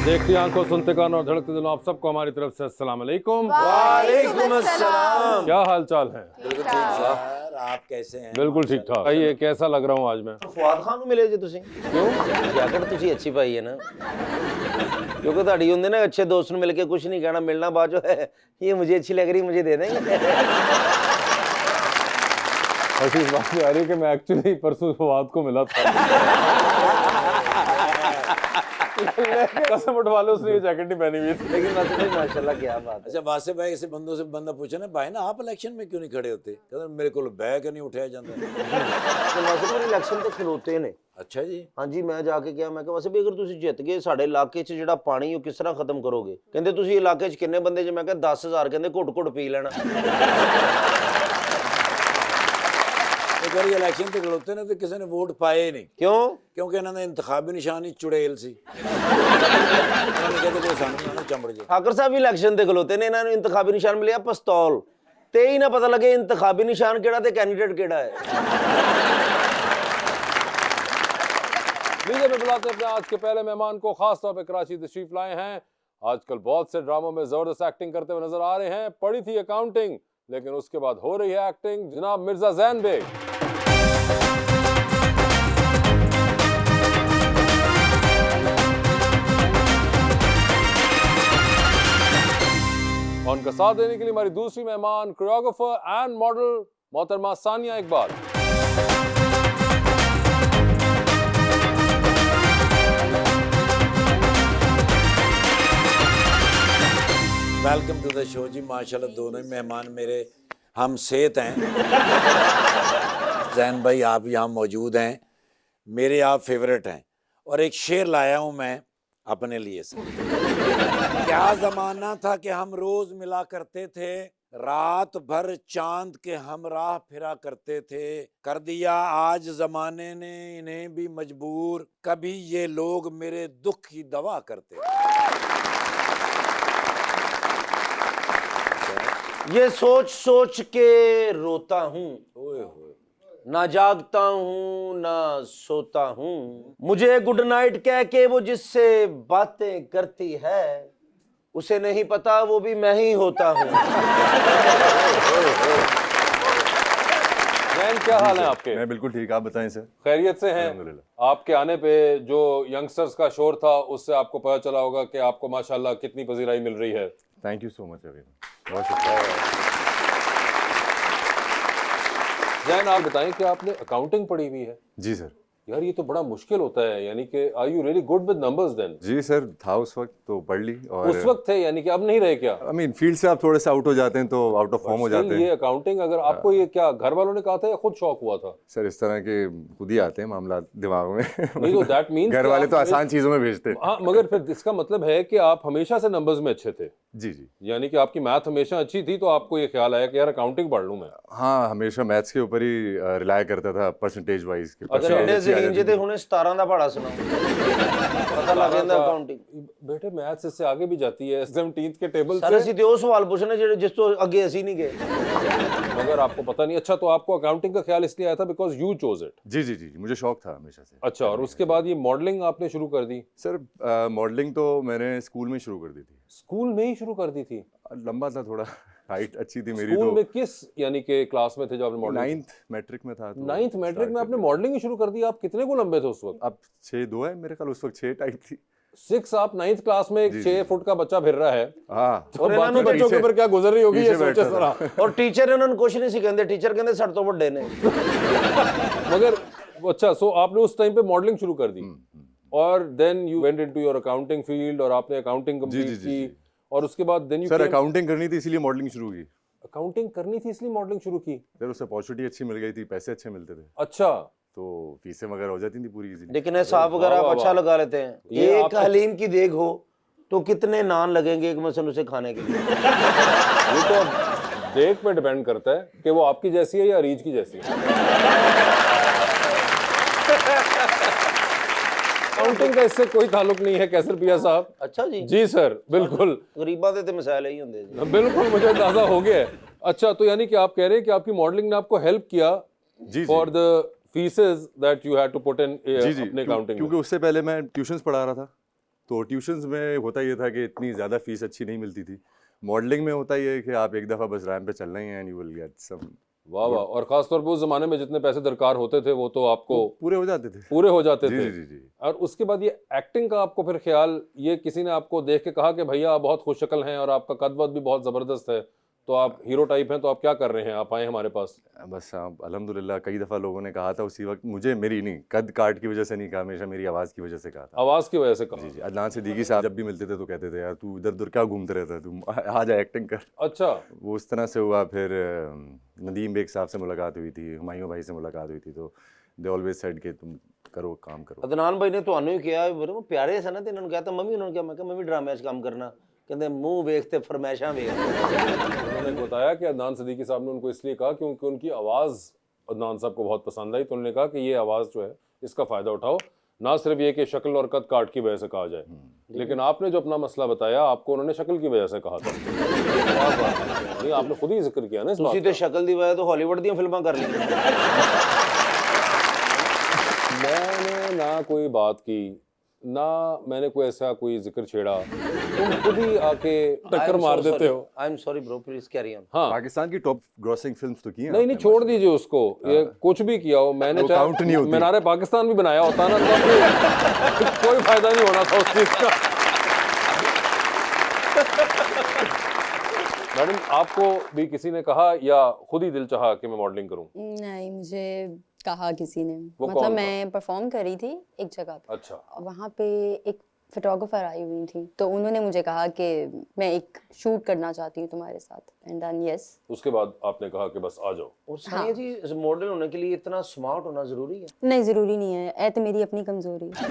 देखती आंखों, सुनते कान और धड़कते दिलों, आप सबको हमारी तरफ से अस्सलाम वालेकुम। वालेकुम अस्सलाम। क्या हाल चाल है? बिल्कुल ठीक सर, आप कैसे हैं? बिल्कुल ठीक ठाक। आइए, कैसा लग रहा हूँ आज मैं? फुआद खान ਨੂੰ ਮਿਲੇ ਜੇ ਤੁਸੀਂ ਕਿਉਂ ਜੈਕਟ ਤੁਸੀਂ ਅੱਛੀ ਪਾਈ ਹੈ ਨਾ क्योंकि ਤੁਹਾਡੀ ਹੁੰਦੇ ਨਾ अच्छे दोस्त ਨੂੰ ਮਿਲ ਕੇ ਕੁਝ ਨਹੀਂ ਕਹਿਣਾ ਮਿਲਣਾ ਬਾਅਦ ਜੋ है ये मुझे अच्छी लग रही मुझे दे देंगे। ऐसी इस बात में आ रही है कि मैं एक्चुअली परसों फवाद को मिला था। कसम उठवा लो, उसने ये जैकेट नहीं पहनी हुई थी। लेकिन बात भाई माशाल्लाह क्या बात है। अच्छा वासे भाई ऐसे बंदों से बंदा पूछे ना भाई ना आप इलेक्शन में क्यों नहीं खड़े होते? कहते मेरे को बैग नहीं उठाया जाता। ਤੇ ਵੈਸੇ ਪਰ ਇਲੈਕਸ਼ਨ ਤੇ ਖਲੋਤੇ ਨੇ। अच्छा जी। ਹਾਂਜੀ ਮੈਂ ਜਾ ਕੇ ਕਿਹਾ ਮੈਂ ਕਿਹਾ ਵੈਸੇ ਵੀ ਅਗਰ ਤੁਸੀਂ ਜਿੱਤ ਗਏ ਸਾਡੇ ਇਲਾਕੇ 'ਚ ਜਿਹੜਾ ਪਾਣੀ ਉਹ ਕਿਸ ਤਰ੍ਹਾਂ ਖਤਮ ਕਰੋਗੇ? ਕਹਿੰਦੇ ਤੁਸੀਂ ਇਲਾਕੇ 'ਚ ਕਿੰਨੇ ਬੰਦੇ ਜੇ ਮੈਂ ਕਿਹਾ 10,000 ਕਹਿੰਦੇ ਘੁੱਟ-ਘੁੱਟ ਪੀ ਲੈਣਾ। एक बार इलेक्शन पे खड़ोते ना तो किसी ने वोट पाए ही नहीं। क्यों? क्योंकि इन्होंने इंतखाबी निशान ही चुड़ैल सी। उन्होंने कहते कोई सामने ना चंबड़ जाए। ਠਾਕਰ ਸਾਹਿਬ ਵੀ ਇਲੈਕਸ਼ਨ ਤੇ ਖਲੋਤੇ ਨੇ ਇਹਨਾਂ ਨੂੰ ਇੰਤਖਾਬੀ ਨਿਸ਼ਾਨ ਮਿਲਿਆ ਪਿਸਤੌਲ ਤੇ ਹੀ ਨਾ ਪਤਾ ਲੱਗੇ ਇੰਤਖਾਬੀ ਨਿਸ਼ਾਨ ਕਿਹੜਾ ਤੇ ਕੈਂਡੀਡੇਟ ਕਿਹੜਾ ਹੈ। लीजिए, मैं बुलाते हैं अपने आज के पहले मेहमान को। खास तौर पे कराची तशरीफ लाए हैं। आजकल बहुत से ड्रामों में जबरदस्त एक्टिंग करते हुए नजर आ रहे हैं। पढ़ी थी अकाउंटिंग, लेकिन उसके बाद हो रही है एक्टिंग। जनाब मिर्जा जैन बेग। और उनका साथ देने के लिए हमारी दूसरी मेहमान कोरियोग्राफर एंड मॉडल मोहतरमा Sania Iqbal. Welcome to the show जी। माशाल्लाह दोनों ही मेहमान मेरे हम सेहत हैं। जैन भाई आप यहाँ मौजूद हैं, मेरे आप फेवरेट हैं। और एक शेर लाया हूँ मैं अपने लिए से। क्या ज़माना था कि हम रोज़ मिला करते थे, रात भर चांद के हम राह फिरा करते थे। कर दिया आज ज़माने ने इन्हें भी मजबूर, कभी ये लोग मेरे दुख की दवा करते थे। ये सोच सोच के रोता हूँ, ओए होए। ना जागता हूँ ना सोता हूँ, मुझे गुड नाइट कह के वो जिससे बातें करती है उसे नहीं पता वो भी मैं ही होता हूँ। जैन, क्या हाल है आपके? मैं बिल्कुल ठीक, आप बताएं सर। खैरियत से हैं? अल्हम्दुलिल्लाह। आपके आने पे जो यंगस्टर्स का शोर था उससे आपको पता चला होगा कि आपको माशाल्लाह कितनी पजीराई मिल रही है। थैंक यू सो मच अभी, बहुत शुक्रिया। जैन, आप बताएं कि आपने अकाउंटिंग पढ़ी हुई है? जी सर। यार ये तो बड़ा मुश्किल होता है, यानी कि are you really good with numbers then? जी सर, था उस वक्त तो पढ़ ली। और उस वक्त थे, यानी कि अब नहीं रहे क्या? आई मीन फील्ड से आप थोड़े से आउट हो जाते हैं तो आउट ऑफ फॉर्म हो जाते ये हैं अकाउंटिंग, अगर आपको ये क्या घर वालों ने कहा था या खुद शौक हुआ था? सर। इस तरह के खुद ही आते हैं मामला दिमाग में। नहीं तो दैट मींस घर वाले तो आसान चीजों में भेजते हैं। हाँ, मगर फिर इसका मतलब है कि आप हमेशा से नंबर्स में अच्छे थे। जी जी। यानी कि आपकी मैथ हमेशा अच्छी थी, तो आपको ये ख्याल आया कि यार अकाउंटिंग पढ़ लूं मैं। हाँ, हमेशा मैथ्स के ऊपर ही रिलाय करता था परसेंटेज वाइज के। अच्छा, मुंडे ज़हीन जे ते हुणे 17 ਦਾ ਪਹਾੜਾ ਸੁਣਾਓ ਪਤਾ ਲੱਗ ਜਾਂਦਾ ਅਕਾਊਂਟਿੰਗ। बेटे मैथ्स इससे आगे भी जाती है, 17th के टेबल ਸਾਰੇ से। ਅਸੀਂ ਤੇ ਉਹ ਸਵਾਲ ਪੁੱਛਣੇ ਜਿਹੜੇ ਜਿਸ ਤੋਂ ਅੱਗੇ ਅਸੀਂ ਨਹੀਂ ਗਏ। मगर आपको पता नहीं। अच्छा, तो आपको अकाउंटिंग का ख्याल इसलिए आया था बिकॉज यू चोज इट? जी जी जी, मुझे शौक था हमेशा से। अच्छा, और उसके बाद ये मॉडलिंग आपने शुरू कर दी? सर मॉडलिंग तो मैंने स्कूल में शुरू कर दी थी। स्कूल में ही शुरू कर दी थी? लंबा था थोड़ा, हाइट अच्छी थी मेरी। स्कूल तो में किस यानी कि क्लास में थे जब आपने मॉडलिंग? 9th मैट्रिक में था। 9th मैट्रिक में आपने मॉडलिंग ही शुरू कर दी? आप कितने को लंबे थे उस वक्त? अब 6'2" है मेरे ख्याल, उस वक्त 6 टाइप थी। 6, आप 9th क्लास में एक 6 फुट का बच्चा फिर रहा है, हाँ। तो बाकी बच्चों के ऊपर क्या गुजर रही होगी ये पीछे सोचे बैठा जरा। और टीचर ने उन्होंने कुछ नहीं सी कहंदे, टीचर कहंदे ਸਾਡੇ ਤੋਂ ਵੱਡੇ ਨੇ। मगर अच्छा, सो आपने उस टाइम पे मॉडलिंग शुरू कर दी और then you went into your accounting field और आपने अकाउंटिंग कंप्लीट जी, की। जी। और उसके बाद देन यू सर अकाउंटिंग करनी थी इसलिए मॉडलिंग शुरू की। अकाउंटिंग करनी थी इसलिए मॉडलिंग शुरू की? सर उससे अपॉर्चुनिटी अच्छी मिल गई थी, पैसे अच्छे मिलते थे, अच्छा, तो फीसें वगैरह हो जाती थी पूरी इजीली। लेकिन हिसाब वगैरह आप वाह, अच्छा वाह। लगा लेते हैं। ये एक आप- हलीम की देग हो तो कितने नान लगेंगे एक मसन उसे खाने के लिए? ये तो अब देख पे डिपेंड करता है कि वो आपकी जैसी है या रीच की जैसी है। अकाउंटिंग का इससे कोई ताल्लुक नहीं है कैसर पिया साहब। अच्छा जी। जी सर, बिल्कुल गरीबां दे ते मसाइल ही होंदे जी। बिल्कुल, मुझे अंदाजा हो गया है। अच्छा, तो यानी कि आप कह रहे हैं कि आपकी मॉडलिंग ने आपको हेल्प किया जी for the fees that you had to put in जी जी, अपने अकाउंटिंग क्योंकि उससे पहले मैं ट्यूशंस पढ़ा रहा था तो ट्यूशन्स में होता ये था कि इतनी ज़्यादा फीस अच्छी नहीं मिलती थी। मॉडलिंग में होता ये है कि आप एक दफ़ा बस रैंप पे चलना ही है and you will get some वाह वाह। और खास तौर पे उस जमाने में जितने पैसे दरकार होते थे वो तो आपको पूरे हो जाते थे। पूरे हो जाते जी थे। जी जी। और उसके बाद ये एक्टिंग का आपको फिर ख्याल, ये किसी ने आपको देख के कहा कि भैया आप बहुत खुशशक्ल हैं और आपका कद वद भी बहुत ज़बरदस्त है, तो आप हीरो टाइप हैं, तो आप क्या कर रहे हैं, आप आए हमारे पास? बस आप अल्हम्दुलिल्लाह कई दफ़ा लोगों ने कहा था उसी वक्त, मुझे मेरी नहीं कद काट की वजह से नहीं कहा, हमेशा मेरी आवाज़ की वजह से कहा था। आवाज़ की वजह से कहा? जी जी। अदनान सिद्दीकी साहब जब भी मिलते थे तो कहते थे यार तू इधर उधर क्या घूमते रहता है, तू आ जा एक्टिंग कर। अच्छा। वो उस तरह से हुआ। फिर नदीम बेग साहब से मुलाकात हुई थी, हुमायूं भाई से मुलाकात हुई थी, तो दे ऑलवेज सेड कि तुम करो काम करो। अदनान भाई ने ਤੁਹਾਨੂੰ ਹੀ ਕਿਹਾ ਬੜੇ ਪਿਆਰੇ ਸਨ ਤੇ ਇਹਨਾਂ ਨੂੰ ਕਹਤਾ ਮੰਮੀ ਉਹਨਾਂ ਨੂੰ ਕਿਹਾ, ਮੈਂ ਕਿਹਾ ਮੈਂ ਵੀ ਡਰਾਮੇ 'ਚ ਕੰਮ ਕਰਨਾ, ਕਹਿੰਦੇ ਮੂੰਹ ਵੇਖ ਤੇ ਫਰਮਾਇਸ਼ਾਂ ਵੇਖ। उन्होंने बताया कि अदनान सिद्दीकी साहब ने उनको इसलिए कहा क्योंकि उनकी आवाज़ अदनान साहब को बहुत पसंद आई, तो उन्होंने कहा कि ये आवाज़ जो है इसका फ़ायदा उठाओ, ना सिर्फ ये कि शक्ल और कद काट की वजह से कहा जाए। लेकिन आपने जो अपना मसला बताया, आपको उन्होंने शक्ल की वजह से कहा था। क्या बात है। नहीं, आपने खुद ही जिक्र किया ना इस बात ਤੁਸੀਂ का। ਤੇ ਸ਼ਕਲ ਦੀ ਵਜ੍ਹਾ ਤੋਂ ਹਾਲੀਵੁੱਡ ਦੀਆਂ ਫਿਲਮਾਂ ਕਰ ਲਈਆਂ। मैंने ना कोई बात की, ना मैंने कोई ऐसा कोई जिक्र छेड़ा, तुम खुद ही आके टक्कर मार देते हो। I am sorry bro, please carry on. हाँ। पाकिस्तान की टॉप ग्रॉसिंग फिल्म्स तो की हैं नहीं नहीं, आपने, छोड़ दीजिए उसको, ये कुछ भी किया हो, मैंने वो काउंट नहीं होती। मीनारे पाकिस्तान भी बनाया होता ना तो कोई फायदा नहीं होना था उस चीज का। मैडम, आपको भी किसी ने कहा या खुद ही दिल चाहा कि मैं मॉडलिंग करूं? नहीं, मुझे कहा किसी ने, वो मतलब कौन था? मैं परफॉर्म कर रही थी एक जगह पे, अच्छा। और वहाँ पे एक फोटोग्राफर आई हुई थी, तो उन्होंने मुझे कहा कि मैं एक शूट करना चाहती हूँ तुम्हारे साथ, एंड देन यस। उसके बाद आपने कहा कि बस आ जाओ। और सानिया जी, इस मॉडल होने के लिए इतना स्मार्ट होना जरूरी है? नहीं, ज़रूरी नहीं है, ऐ तो मेरी अपनी कमज़ोरी है।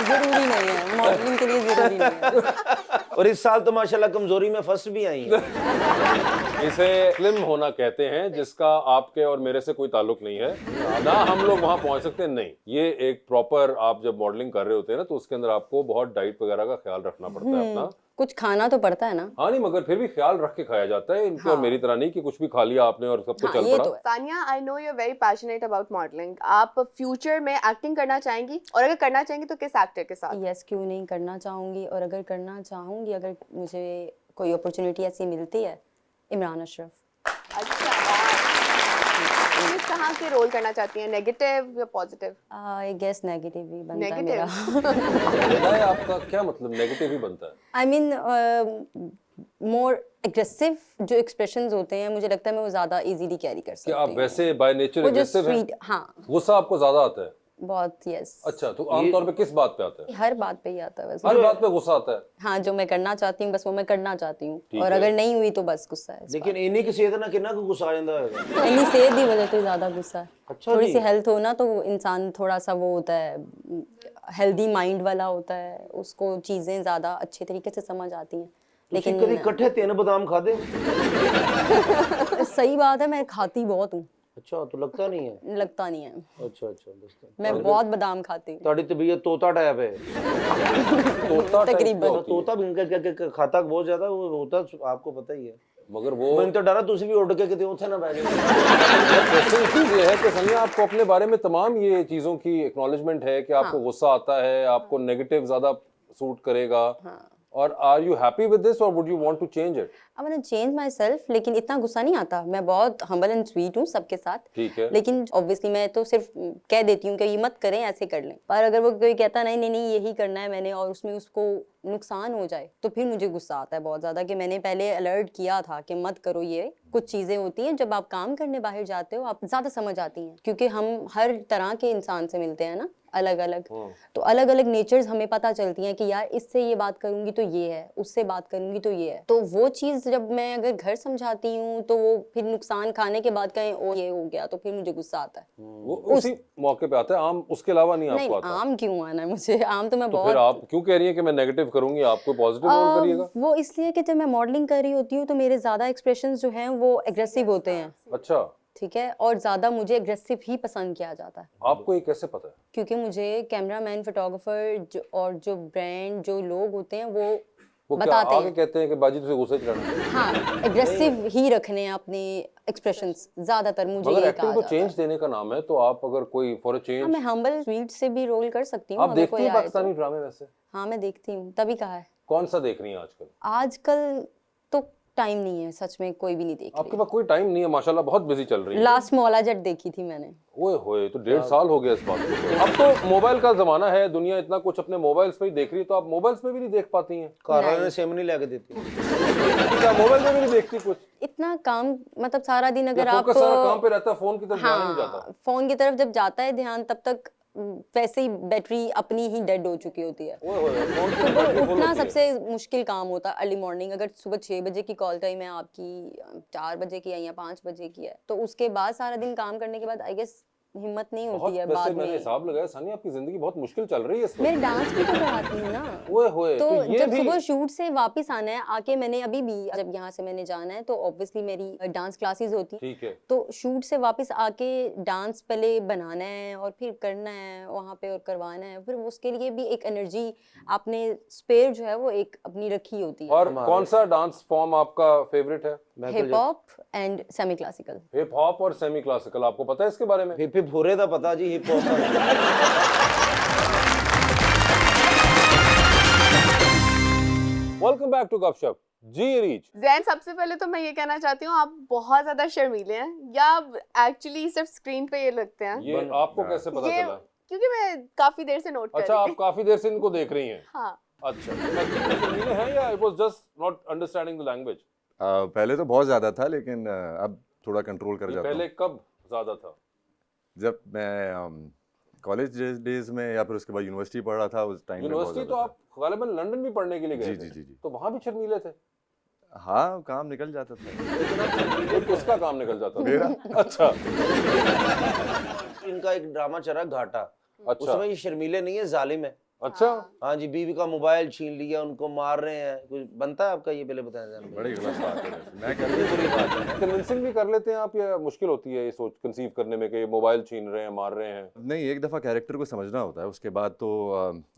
ज़रूरी नहीं है, मॉडलिंग के लिए ज़रूरी नहीं है। और इस साल तो माशाल्लाह कमजोरी में फर्स्ट भी आई है। इसे स्लिम होना कहते हैं, जिसका आपके और मेरे से कोई ताल्लुक नहीं है, ना हम लोग वहां पहुंच सकते हैं। नहीं, ये एक प्रॉपर, आप जब मॉडलिंग कर रहे होते हैं ना, तो उसके अंदर आपको बहुत डाइट वगैरह का ख्याल रखना पड़ता है अपना। कुछ खाना तो पड़ता है ना। हाँ नहीं, मगर फिर भी ख्याल रख के खाया जाता है। इनकी और मेरी तरह नहीं कि कुछ भी खा लिया आपने और सबको हाँ, चल ये पड़ा। तो है। Sania, I know you are very passionate about modelling. आप फ्यूचर में एक्टिंग करना चाहेंगी, और अगर करना चाहेंगी तो किस एक्टर के साथ? यस, क्यों नहीं, करना चाहूँगी, और अगर करना चाहूँगी, अगर मुझे कोई अपॉर्चुनिटी ऐसी मिलती है, इमरान अशरफ। अच्छा, किस तरह के रोल करना चाहती हैं, नेगेटिव या पॉजिटिव? आई गेस नेगेटिव ही बनता है नेगेटिव? मेरा। बताए, आपका क्या मतलब नेगेटिव ही बनता है? आई मीन मोर एग्रेसिव जो एक्सप्रेशंस होते हैं, मुझे लगता है मैं वो ज़्यादा इजीली कैरी कर सकती कि हूँ। आप वैसे बाय नेचर वो जो एग्रेसिव हैं? स्वीट, हाँ, गुस्सा आपको ज्यादा आता है? बहुत, यस। अच्छा, तो आमतौर पे किस बात पे आता है? हर बात पे ही आता है वैसे। हर बात पे गुस्सा आता है? हाँ, जो मैं करना चाहती हूँ बस वो मैं करना चाहती हूँ, ठीक और है। अगर नहीं हुई तो बस गुस्सा है। लेकिन इन्हीं की सेहत ना कितना को गुस्सा आ जाता है। इन्हीं सेहत की वजह से ज़्यादा गुस्सा है। अच्छा थोड़ी जी। सी हेल्थ हो ना तो इंसान थोड़ा सा वो होता है, हेल्दी माइंड वाला होता है, उसको चीज़ें ज़्यादा अच्छे तरीके से समझ आती हैं। लेकिन कभी इकट्ठे 3 बादाम खाते? सही बात है, मैं खाती बहुत हूँ। अच्छा, तो लगता नहीं है? लगता नहीं है, अच्छा अच्छा, बस मैं बहुत बादाम खाती हूँ ਤੁਹਾਡੀ तबीयत तोता टाइप है। तोता टाइप तकरीबन। क्या होती है? तोता भी खाता बहुत ज्यादा वो होता, आपको पता ही है। मगर वो मैंने तो डरा तुसी भी उड़ के कितने उठे ना बैठ जाए। ऐसी चीज ये है कि संजय, आपको अपने बारे में तमाम ये चीजों की एक्नॉलेजमेंट है कि आपको गुस्सा आता है, आपको नेगेटिव ज्यादा सूट करेगा, और are you happy with this और would you want to change it? I want to change myself, लेकिन इतना गुस्सा नहीं आता। मैं बहुत हम्बल एंड स्वीट हूँ सबके साथ, ठीक है। लेकिन ऑब्वियसली मैं तो सिर्फ कह देती हूँ कि ये मत करें, ऐसे कर लें, पर अगर वो कोई कहता नहीं नहीं नहीं यही करना है मैंने, और उसमें उसको नुकसान हो जाए, तो फिर मुझे गुस्सा आता है बहुत ज़्यादा, कि मैंने पहले अलर्ट किया था कि मत करो ये। कुछ चीज़ें होती हैं जब आप काम करने बाहर जाते हो, आप ज़्यादा समझ आती हैं, क्योंकि हम हर तरह के इंसान से मिलते हैं ना, अलग अलग, तो अलग अलग नेचर्स हमें पता चलती हैं कि यार इससे ये बात करूंगी तो ये है, उससे बात करूंगी तो ये है। तो वो चीज़ जब मैं अगर घर समझाती हूँ तो वो फिर नुकसान खाने के बाद कहें ओ ये हो गया, तो फिर मुझे गुस्सा आता है। वो उसी मौके पे आता है, आम उसके अलावा नहीं नहीं, आपको आता? आम क्यों आना है मुझे, आम तो मैं तो बहुत। फिर आप क्यों कह रही हैं कि मैं नेगेटिव करूंगी, आप कोई पॉजिटिव रोल करिएगा? वो इसलिए कि जब मैं मॉडलिंग कर रही होती हूँ तो मेरे ज़्यादा एक्सप्रेशंस जो हैं वो एग्रेसिव होते हैं, अच्छा, ठीक है, और ज़्यादा मुझे एग्रेसिव ही पसंद किया जाता है, आपको ये कैसे पता है? क्योंकि मुझे कैमरामैन, फोटोग्राफर और जो ब्रांड, जो लोग होते हैं वो वो क्या बताते आगे हैं। कहते हैं कि बाजी तुझे गुस्से च रहना? हाँ, एग्रेसिव ही रखने हैं अपने एक्सप्रेशंस ज्यादातर, मुझे मगर ये एक्टिंग कहा तो जाता है। चेंज देने का नाम है, तो आप अगर कोई फॉर अ हाँ, चेंज, मैं हम्बल स्वीट से भी रोल कर सकती हूँ आप अगर देखती कोई हैं आए तो। पाकिस्तानी ड्रामे वैसे? हाँ, मैं देखती हूँ, तभी कहा है। कौन सा देख रही हैं आजकल? आजकल तो टाइम नहीं है, सच में कोई भी नहीं देख आपके रही। पास कोई टाइम नहीं है, माशाल्लाह बहुत बिजी चल रही है। लास्ट मौला जट देखी थी मैंने। ओए होए, तो 1.5 साल हो गया इस बात को। तो अब तो मोबाइल का जमाना है, दुनिया इतना कुछ अपने मोबाइल्स पे ही देख रही है, तो आप मोबाइल्स में भी नहीं देख पाती हैं? घर वाले ने सेम नहीं लेके देती। क्या मोबाइल में भी नहीं देखती कुछ? इतना काम, मतलब सारा दिन अगर आप फोकस सारा काम पे रहता है, फोन की तरफ ध्यान ही नहीं जाता। हाँ, फोन की तरफ जब जाता है ध्यान, तब तक वैसे ही बैटरी अपनी ही डेड हो चुकी होती है। ओए होए, फोन की सुबह बैटरी फुल उठना होती है। सबसे मुश्किल काम होता है अर्ली मॉर्निंग। अगर सुबह 6 बजे की कॉल टाइम है आपकी, 4 बजे की है या 5 बजे की है, तो उसके बाद सारा दिन काम करने के बाद आई गेस हिम्मत नहीं बहुत होती है वैसे बाद मैंने में। हिसाब लगाया सानी, आपकी जिंदगी बहुत मुश्किल चल रही है इस मैं वक्त। डांस भी तो कराती हूँ ना। ओए होए, तो तो ये जब भी सुबह शूट से वापस आना है, आके मैंने अभी भी, जब यहाँ से मैंने जाना है तो ऑब्वियसली मेरी डांस क्लासेस होती, ठीक है। तो शूट से वापस आके डांस पहले बनाना है और फिर करना है वहाँ पे और करवाना है, फिर उसके लिए भी एक एनर्जी आपने स्पेयर जो है वो एक अपनी रखी होती है। और कौन सा डांस फॉर्म आपका फेवरेट है? Hip hop and semi classical. Hip hop और सेमी क्लासिकल, आपको पता है इसके बारे में? हिप हिप भूरे दा पता जी, हिप हॉप दा। वेलकम बैक टू गपशप। जी रीच, जैन, सबसे पहले तो मैं ये कहना चाहती हूँ, आप बहुत ज्यादा शर्मीले हैं, या एक्चुअली सिर्फ स्क्रीन पे ये लगते हैं? ये आपको कैसे पता ये चला? क्योंकि मैं काफी देर से नोट कर अच्छा, रही आप थी। काफी देर से इनको देख रही हैं? हाँ। अच्छा, शर्मीले हैं या it was just not understanding the language? पहले तो बहुत ज़्यादा था, लेकिन अब थोड़ा कंट्रोल कर जाता पहले हूँ। कब ज्यादा था? जब मैं कॉलेज डेज में या फिर उसके बाद यूनिवर्सिटी पढ़ रहा था, उस टाइम में बहुत यूनिवर्सिटी तो ज़्यादा आप गालिबन लंदन भी पढ़ने के लिए गए जी, थे? जी, जी, जी। तो वहां भी शर्मीले थे? था। हाँ, काम निकल जाता था। ये किसका काम निकल जाता था? मेरा। अच्छा इनका एक ड्रामा चल रहा है घाटा, अच्छा उसमें ये शर्मीले नहीं है, जालिम है। अच्छा। हाँ जी, बीवी का मोबाइल छीन लिया, उनको मार रहे हैं, कुछ बनता है आपका? ये पहले बताया जाए। बड़ी गलत बात है वैसे। मैं बड़ी कहता बुरी बात है। कन्विंसिंग भी कर लेते हैं आप, या मुश्किल होती है ये सोच कंसीव करने में कि ये मोबाइल छीन रहे हैं, मार रहे हैं? नहीं, एक दफ़ा कैरेक्टर को समझना होता है, उसके बाद तो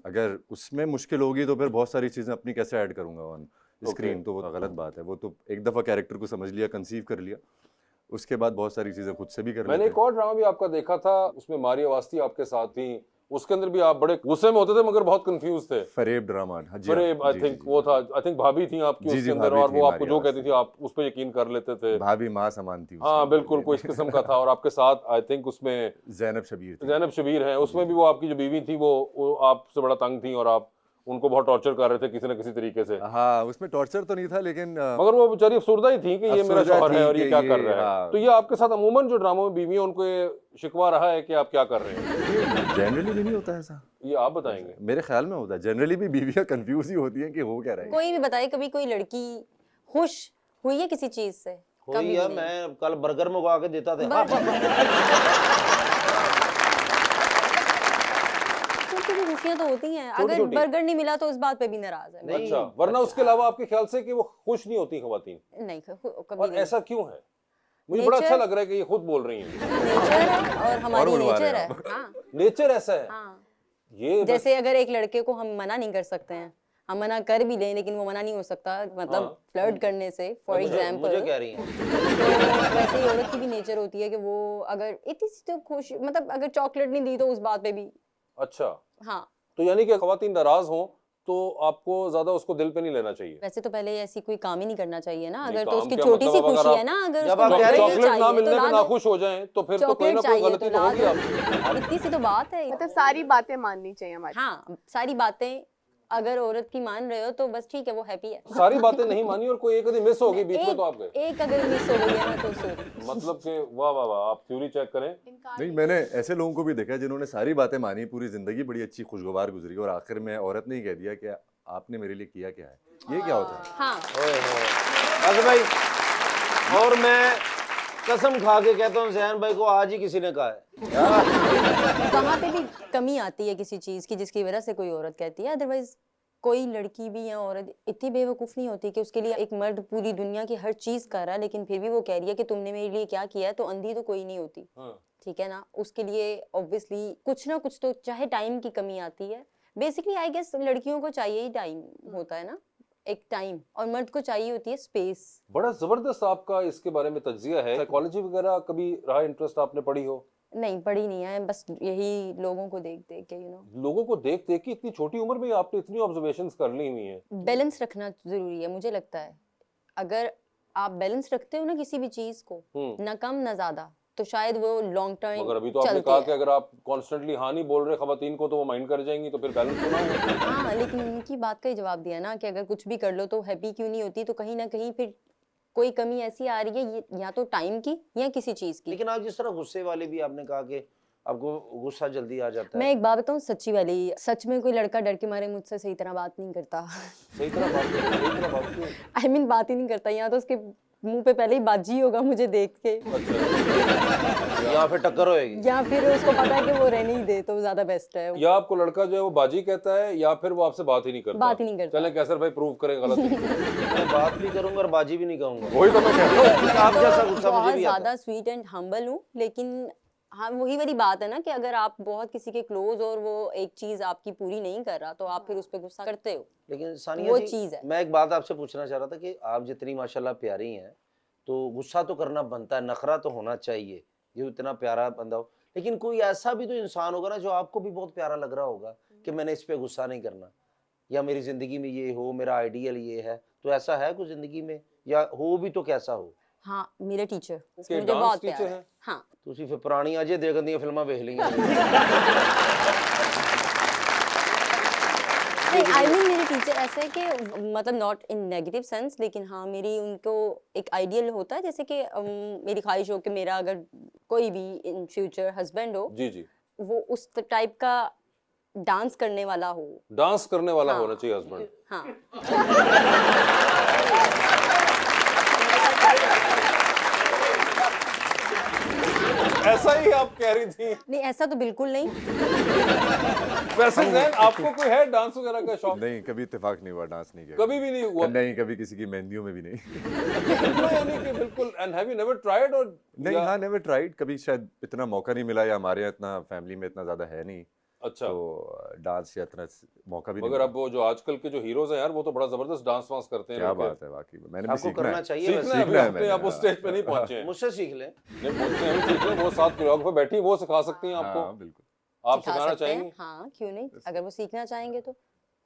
अगर उसमें मुश्किल होगी तो फिर बहुत सारी चीज़ें अपनी कैसे ऐड करूँगा ऑन स्क्रीन, तो वो गलत बात है। वो तो एक दफ़ा कैरेक्टर को समझ लिया, कंसीव कर लिया, उसके बाद बहुत सारी चीज़ें खुद से भी कर मैंने लेते एक और ड्रामा भी आपका देखा था, उसमें मारिया वास्ती आपके साथ थी, उसके अंदर भी आप बड़े गुस्से में होते थे मगर बहुत कंफ्यूज थे। फरेब ड्रामा। हाँ जी, फरेब, आई थिंक वो था, आई थिंक भाभी थी आपकी जी, उसके जी, अंदर, भाभी और थी वो आपको मारिया जो कहती वास्ती। थी आप उस पर यकीन कर लेते थे। भाभी माँ समान थी हाँ उसकी। बिल्कुल, कोई इस किस्म का था। और आपके साथ आई थिंक उसमें ज़ैनब शबीर थी। जैनब शबीर है, उसमें भी वो आपकी जो बीवी थी वो आपसे बड़ा तंग थी और आप उनको बहुत टॉर्चर कर रहे थे किसी न किसी तरीके से। हाँ, उसमें टॉर्चर तो नहीं था, लेकिन मगर वो बेचारी अफसुर्दा ही थी कि ये मेरा अफसुर्दा शौहर है थी और ये कि क्या ये, कर रहा है। हाँ। तो ये आपके साथ अमूमन जो ड्रामों में बीवी है उनको ये शिकवा रहा है कि आप क्या कर रहे हैं? जनरली भी नहीं होता ऐसा। ये आप बताएंगे? मेरे ख्याल में होता है, जनरली भी बीवियाँ कंफ्यूज ही होती हैं कि हो क्या रहा है। कोई भी बताए, कभी कोई लड़की खुश हुई है किसी चीज से? हुई कभी है, नहीं। मैं कल बर्गर मंगवा के देता था। छोटी खुशियां तो होती हैं, अगर छोटी-छोटी। बर्गर नहीं मिला तो उस बात पे भी नाराज है। नहीं, अच्छा, वरना उसके अलावा आपके ख्याल से कि वो खुश नहीं होती खवातीन? नहीं, कभी और नहीं। ऐसा क्यों है? मुझे बड़ा Nature- अच्छा लग रहा है कि ये खुद बोल रही हैं। नेचर है और हमारी बुलवा रहे नेचर है। हैं आप। हाँ नेचर ऐसा है। हाँ। ये बस- जैसे अगर एक लड़के को हम मना नहीं कर सकते हैं, हम मना कर भी लें लेकिन वो मना नहीं हो सकता, मतलब हाँ। फ्लर्ट करने से, फॉर मुझे एग्जाम्पल। कह रही हैं। तो वैसे ही औरत की भी नेचर होती है कि वो अगर इतनी सी तो खुश, मतलब अगर चॉकलेट नहीं दी तो उस बात पे भी। अच्छा, हाँ, तो यानी कि खवातीन नाराज हो तो आपको ज्यादा उसको दिल पे नहीं लेना चाहिए। वैसे तो पहले ऐसी कोई काम ही नहीं करना चाहिए ना, नहीं, अगर तो काम उसकी क्या छोटी सी मतलब, अगर खुशी आप- है ना, अगर जब उसको आप कह रहे हैं चॉकलेट चॉकलेट ना चाहिए मिलने तो पे ला ना दो। खुश हो जाएं तो फिर तो कोई चॉकलेट ना कोई चाहिए गलती तो तो ला होगी दो। आपकी। इतनी सी तो बात है। मतलब सारी बातें माननी चाहिए हमारी। हाँ, सारी बातें अगर औरत की मान रहे हो तो बस ठीक है, वो हैप्पी है। सारी बातें नहीं मानी और कोई एक आधी मिस होगी बीच में तो आप गए। एक अगर मिस हो गई है ना तो सॉरी। मतलब कि वाह वाह वाह, आप थ्योरी चेक करें। नहीं, मैंने ऐसे लोगों को भी देखा है जिन्होंने सारी बातें मानी, पूरी जिंदगी बड़ी अच्छी खुशगवार गुजरी और आखिर में औरत ने ही कह दिया कि आपने मेरे लिए किया क्या है। ये क्या होता है? हाँ, बस भाई, और मैं कसम खा के कहता हूँ जैन भाई को आज ही किसी ने कहा है। वहाँ पे भी कमी आती है किसी चीज की जिसकी वजह से कोई औरत कहती है, अदरवाइज कोई लड़की भी या औरत इतनी बेवकूफ नहीं होती कि उसके लिए एक मर्द पूरी दुनिया की हर चीज कर रहा है लेकिन फिर भी वो कह रही है कि तुमने मेरे लिए क्या किया है, तो अंधी तो कोई नहीं होती। हाँ। ठीक है ना, उसके लिए ऑब्वियसली कुछ ना कुछ तो, चाहे टाइम की कमी आती है। बेसिकली आई गेस लड़कियों को चाहिए ही टाइम होता है ना, एक टाइम, और मर्द को चाहिए होती है स्पेस। बड़ा जबरदस्त आपका इसके बारे में तज्जिया है। साइकोलॉजी वगैरह कभी रहा इंटरेस्ट, आपने पढ़ी हो? नहीं, पढ़ी नहीं है, बस यही लोगों को देख देख के लोगों को देख देख के इतनी छोटी उम्र में आपने इतनी ऑब्जर्वेशंस कर ली हुई हैं। बैलेंस रखना जरूरी है मुझे लगता है। अगर आप बैलेंस रखते हो ना किसी भी चीज को, ना कम ना ज्यादा, तो शायद वो लॉन्ग टर्म मगर अभी तो आपने कहा कि अगर आप कॉन्स्टेंटली हाँ नहीं बोल रहे खवातीन को तो वो माइंड कर जाएंगी, तो फिर बैलेंस होना होगा। हाँ, लेकिन उनकी बात का ही जवाब दिया ना कि अगर कुछ भी कर लो तो हैप्पी क्यों नहीं होती, तो कहीं ना कहीं फिर कोई कमी ऐसी आ रही है, या तो टाइम की या किसी चीज की। लेकिन आप जिस तरह गुस्से वाले भी आपने कहा कि आपको गुस्सा जल्दी आ जाता है। मैं एक बात बताऊं सच्ची वाली, सच में कोई लड़का डर के मारे मुझसे सही तरह बात नहीं करता। सही तरह बात क्यों? I mean, बात ही नहीं करता, या तो उसके मुंह पे पहले ही बाजी होगा मुझे देख के, या फिर टक्कर होएगी, या फिर उसको पता है कि वो रहने ही दे तो ज्यादा बेस्ट है। या आपको लड़का जो है वो बाजी कहता है, या फिर वो आपसे बात ही नहीं करता। बात ही नहीं करता। चलें कैसर भाई प्रूव करें गलत। मैं बात भी करूंगा और बाजी भी नहीं कहूंगा। वही तो मैं कह रहा हूँ। आप जैसा गुस्सा मुझे बहुत भी आता है। ज्यादा स्वीट एंड हम्बल हूँ, लेकिन हाँ वही वाली बात है ना कि अगर आप बहुत किसी के क्लोज और वो एक चीज आपकी पूरी नहीं कर रहा तो आप फिर उस पर गुस्सा करते हो। लेकिन सानिया वो जी, चीज है। मैं एक बात आपसे पूछना चाह रहा था कि आप जितनी माशाल्लाह प्यारी हैं, तो गुस्सा तो करना बनता है, नखरा तो होना चाहिए, ये इतना प्यारा बंदा हो। लेकिन कोई ऐसा भी तो इंसान होगा ना जो आपको भी बहुत प्यारा लग रहा होगा कि मैंने इस पे गुस्सा नहीं करना, या मेरी जिंदगी में ये हो, मेरा आइडियल ये है। तो ऐसा है कुछ जिंदगी में, या हो भी तो कैसा हो? हाँ, मेरे टीचर के मुझे डांस बहुत टीचर प्यार है। हैं? हाँ, ਤੁਸੀਂ ਫਿਰ ਪੁਰਾਣੀਆਂ ਅਜੇ ਦੇਖਣ ਦੀਆਂ ਫਿਲਮਾਂ ਵੇਖ ਲਈਆਂ। आई मीन मेरे टीचर ऐसे है कि मतलब नॉट इन नेगेटिव सेंस, लेकिन हाँ मेरी उनको एक आइडियल होता है, जैसे कि मेरी ख्वाहिश हो कि मेरा अगर कोई भी इन फ्यूचर हस्बैंड हो, जी जी, वो उस टाइप का डांस करने वाला हो। डांस करने वाला हाँ। होना चाहिए हस्बैंड। हाँ, ऐसा ही आप कह रही थी। नहीं ऐसा तो बिल्कुल नहीं। वैसे जैन आपको कोई है डांस वगैरह का शौक? नहीं, कभी इत्तेफाक नहीं हुआ, डांस नहीं किया कभी भी नहीं हुआ? नहीं, कभी किसी की मेहंदियों में भी नहीं। यानी कि बिल्कुल। And have you never tried? और नहीं, हाँ नेवर ट्राइड, कभी शायद इतना मौका नहीं मिला, या हमारे यहाँ इतना फैमिली में इतना ज्यादा है नहीं, अच्छा, तो डांस या इतना मौका भी नहीं मगर मिला। अब वो जो आजकल के जो हीरोज हैं यार, वो तो बड़ा जबरदस्त डांस वांस करते हैं। क्या लोग बात है, वाकई में मैंने भी आपको सीखना करना है। चाहिए सीखना वैसे। है, अभी सीखना है अपने मैंने, आप उस स्टेज पे नहीं पहुंचे हैं। मुझसे सीख लें। नहीं बोलते हैं, सीख लें, वो साथ कोरियोग्राफर बैठी वो सिखा सकती हैं आपको। हाँ बिल्कुल। आप सिखा सिखाना सकते हैं, चाहेंगी? हाँ क्यों नहीं, अगर वो सीखना चाहेंगे तो।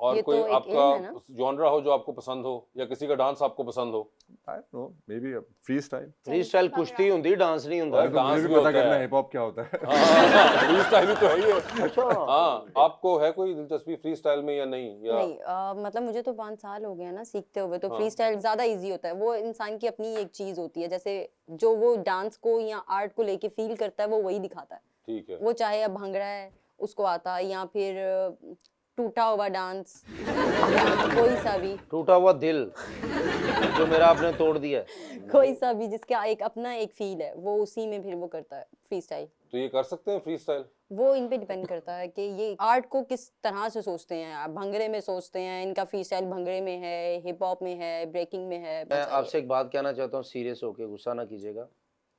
और ये कोई तो एक आपका एम है ना। जॉनरा हो जो आपको पसंद हो, या किसी का डांस आपको पसंद हो? I don't know, may be free style. Free style कुश्ती होती, डांस नहीं होता। और डांस मुझे भी भी पता होता करना है। हिप हॉप क्या होता है। फ्री स्टाइल ही तो है ये। अच्छा। हाँ, आपको है कोई दिलचस्पी फ्री स्टाइल में या नहीं? या नहीं मतलब मुझे तो 5 साल हो गए हैं ना सीखते हुए, तो हाँ। फ्री स्टाइल ज्यादा इजी होता है। वो इंसान की अपनी एक चीज होती है, जैसे जो वो डांस को या आर्ट को लेके फील करता है वो वही दिखाता है। ठीक है। वो चाहे अब भंगड़ा है उसको आता है, या फिर टूटा हुआ डांस, कोई सा भी, टूटा हुआ दिल जो मेरा आपने तोड़ दिया है। कोई सा भी जिसका एक अपना एक फील है, वो उसी में फिर वो करता है फ्री स्टाइल। तो ये कर सकते हैं फ्री स्टाइल? वो इन पे डिपेंड करता है कि ये आर्ट को किस तरह से सोचते हैं। आप भंगड़े में सोचते हैं, इनका फ्री स्टाइल भंगड़े में है, हिप हॉप में है, ब्रेकिंग में है। मैं आपसे एक बात कहना चाहता हूँ, सीरियस होके, गुस्सा ना कीजिएगा,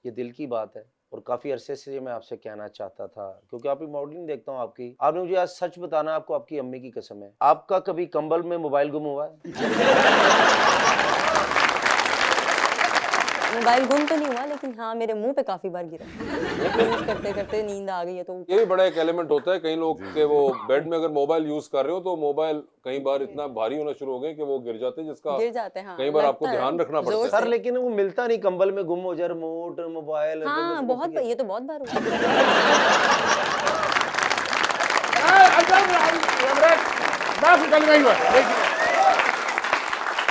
ये दिल की बात है और काफी अरसे से ये मैं आपसे कहना चाहता था, क्योंकि आपकी मॉडलिंग देखता हूँ आपकी। आपने मुझे आज सच बताना, आपको आपकी अम्मी की कसम है, आपका कभी कंबल में मोबाइल गुम हुआ है? मोबाइल गुम तो नहीं हुआ, लेकिन हाँ मेरे मुंह पे काफी बार गिरा। यूज करते करते नींद आ गई है तो ये भी बड़ा एक एलिमेंट होता है। कई लोग के वो बेड में अगर मोबाइल यूज कर रहे हो तो मोबाइल कई बार इतना भारी होना शुरू हो गए कि वो गिर जाते हैं, जिसका गिर जाते हैं। हाँ, कई बार आपको लगता है, ध्यान रखना पड़ता जोर है। से। सर लेकिन वो मिलता नहीं, कंबल में गुम हो जाए, रिमोट मोबाइल। हाँ बहुत, ये तो बहुत बार हुआ।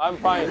I am fine.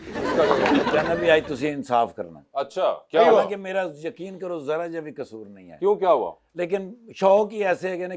कहना भी आज तुझे इंसाफ करना। अच्छा, क्या अयो। हुआ? कि मेरा यकीन करो जरा जब भी कसूर नहीं है, क्यों, क्या हुआ? लेकिन शौक ही ऐसे है कि ना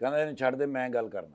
कहना नहीं छाड़ दे, मैं गल करना।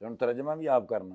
सुन तर्जमा भी आप करना।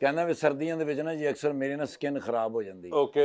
ਕਹਿੰਦਾ ਵੀ ਸਰਦੀਆਂ ਦੇ ਵਿੱਚ ਨਾ ਜੀ ਅਕਸਰ ਮੇਰੀ ਨਾ ਸਕਿਨ ਖਰਾਬ ਹੋ ਜਾਂਦੀ ਹੈ। ओके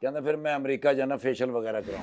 ਕਹਿੰਦਾ ਫਿਰ ਮੈਂ ਅਮਰੀਕਾ ਜਾਣਾ ਫੇਸ਼ੀਅਲ ਵਗੈਰਾ ਕਰਾਉਂ।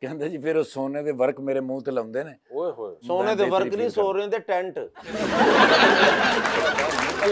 ਕਹਿੰਦਾ ਜੀ ਫਿਰ ਉਹ ਸੋਨੇ ਦੇ ਵਰਕ ਮੇਰੇ ਮੂੰਹ ਤੇ ਲਾਉਂਦੇ ਨੇ। ओए होए सोने दे वर्क नहीं सो रहे थे टेंट टेल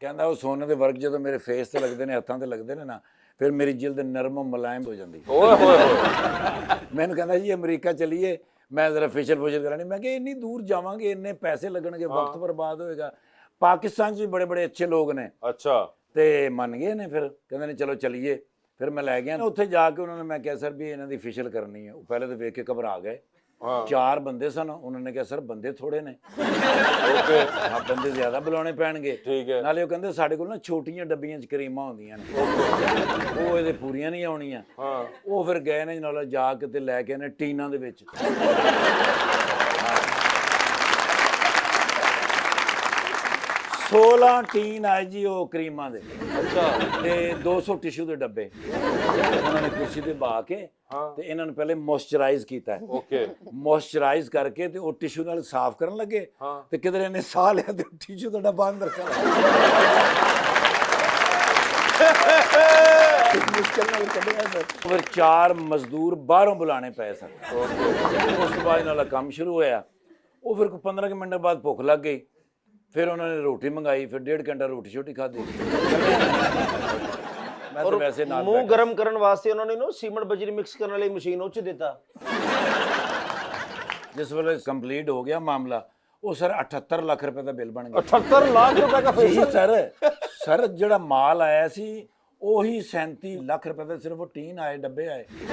ਕਹਿੰਦਾ ਉਹ ਸੋਨੇ ਦੇ ਵਰਕ ਜਦੋਂ ਮੇਰੇ ਫੇਸ ਤੇ ਲੱਗਦੇ ਨੇ ਹੱਥਾਂ ਤੇ ਲੱਗਦੇ ਨੇ ਨਾ ਫਿਰ ਮੇਰੀ ਜਿਲਦ ਨਰਮ ਮੁਲਾਇਮ ਹੋ ਜਾਂਦੀ। ओए होए होए ਮੈਨੂੰ ਕਹਿੰਦਾ ਜੀ ਅਮਰੀਕਾ ਚਲੀਏ ਮੈਂ ਜ਼ਰਾ ਫੇਸ਼ੀਅਲ ਕਰਾਣੀ। ਮੈਂ ਕਿਹਾ ਇੰਨੀ ਦੂਰ ਜਾਵਾਂਗੇ ਇੰਨੇ ਪੈਸੇ ਲੱਗਣਗੇ ਵਕਤ ਬਰਬਾਦ ਹੋਏਗਾ। ਪਾਕਿਸਤਾਨ 'ਚ ਵੀ ਬੜੇ ਬੜੇ ਅੱਛੇ ਲੋਕ ਨੇ अच्छा ਤੇ ਮੰਨ ਗਏ ਨੇ। ਫਿਰ ਕਹਿੰਦੇ ਨੇ ਚਲੋ ਚਲੀਏ। ਫਿਰ ਮੈਂ ਲੈ ਗਿਆ ਉੱਥੇ ਜਾ ਕੇ ਉਹਨਾਂ ਨੇ ਮੈਂ ਕਿਹਾ ਸਰ ਵੀ ਇਹਨਾਂ ਦੀ ਫੇਸ਼ੀਅਲ ਕਰਨੀ ਹੈ। ਉਹ ਪਹਿਲੇ ਤਾਂ ਵੇਖ ਕੇ ਘਬਰਾ ਗਏ। हाँ 4 ਬੰਦੇ ਸਨ। ਉਹਨਾਂ ਨੇ ਕਿਹਾ ਸਰ ਬੰਦੇ ਥੋੜੇ ਨੇ ओके ਹਾਂ ਬੰਦੇ ਜ਼ਿਆਦਾ ਬੁਲਾਉਣੇ ਪੈਣਗੇ। ठीक है ਨਾਲੇ ਉਹ ਕਹਿੰਦੇ ਸਾਡੇ ਕੋਲ ਨਾ ਛੋਟੀਆਂ ਡੱਬੀਆਂ 'ਚ ਕਰੀਮਾਂ ਹੁੰਦੀਆਂ ਨੇ ਉਹ ਇਹਦੇ ਪੂਰੀਆਂ ਨਹੀਂ ਆਉਣੀਆਂ। हाँ ਉਹ ਫਿਰ ਗਏ ਨੇ ਨਾਲ ਜਾ ਕੇ ਤੇ ਲੈ ਕੇ ਨੇ ਟੀਨਾਂ ਦੇ ਵਿੱਚ 16 ਟੀਨ ਆਏ ਜੀ ਉਹ ਕਰੀਮਾਂ ਦੇ अच्छा ਤੇ 200 ਟਿਸ਼ੂ ਦੇ ਡੱਬੇ ਉਹਨਾਂ ਨੇ ਕੁਰਸੀ ਤੇ ਬਾ ਕੇ हाँ ਤੇ ਇਹਨਾਂ ਨੂੰ ਪਹਿਲੇ ਮੋਇਸਚਰਾਈਜ਼ ਕੀਤਾ ਹੈ। ओके ਮੋਇਸਚਰਾਈਜ਼ ਕਰਕੇ ਤੇ ਉਹ ਟਿਸ਼ੂ ਨਾਲ ਸਾਫ਼ ਕਰਨ ਲੱਗੇ हाँ ਤੇ ਕਿਧਰੇ ਇਹਨੇ ਸਾਹ ਲਿਆ ਤੇ ਟਿਸ਼ੂ ਦਾ ਡੱਬਾ ਅੰਦਰ ਚਲਾ ਮੁਸ਼ਕਿਲ ਨਾਲ ਕੱਢਿਆ ਸਰ। ਫਿਰ 4 ਮਜ਼ਦੂਰ ਬਾਹਰੋਂ ਬੁਲਾਣੇ ਪਏ ਸਨ। ਉਸ ਤੋਂ ਬਾਅਦ ਇਹਨਾਂ ਦਾ ਕੰਮ ਸ਼ੁਰੂ ਹੋਇਆ। ਉਹ ਫਿਰ 15 ਮਿੰਟ ਬਾਅਦ ਭੁੱਖ ਲੱਗ ਗਈ। ਫਿਰ ਉਹਨਾਂ ਨੇ ਰੋਟੀ ਮੰਗਾਈ। ਫਿਰ 1.5 ਘੰਟਾ ਰੋਟੀ ਛੋਟੀ ਖਾਧੀ। ਮੈਂ ਤਾਂ ਵੈਸੇ ਨਾਲ ਮੂੰਹ ਬੈਠਾ। ਗਰਮ ਕਰਨ ਵਾਸਤੇ ਉਹਨਾਂ ਨੇ ਨਾ ਸੀਮੈਂਟ ਬਜਰੀ ਮਿਕਸ ਕਰਨ ਵਾਲੀ ਮਸ਼ੀਨ ਉਹ ਚ ਦਿੱਤਾ। ਜਿਸ ਵੇਲੇ ਕੰਪਲੀਟ ਹੋ ਗਿਆ ਮਾਮਲਾ ਉਹ ਸਰ 78 ਲੱਖ ਰੁਪਏ ਦਾ ਬਿੱਲ ਬਣ ਗਿਆ। 78 लाख रुपए का ਜੀ फेशियल ਸਰ ਜਿਹੜਾ ਮਾਲ ਆਇਆ ਸੀ ਉਹੀ 37 ਲੱਖ ਰੁਪਏ ਦਾ ਸਿਰਫ ਉਹ ਟੀਨ ਆਏ ਡੱਬੇ ਆਏ।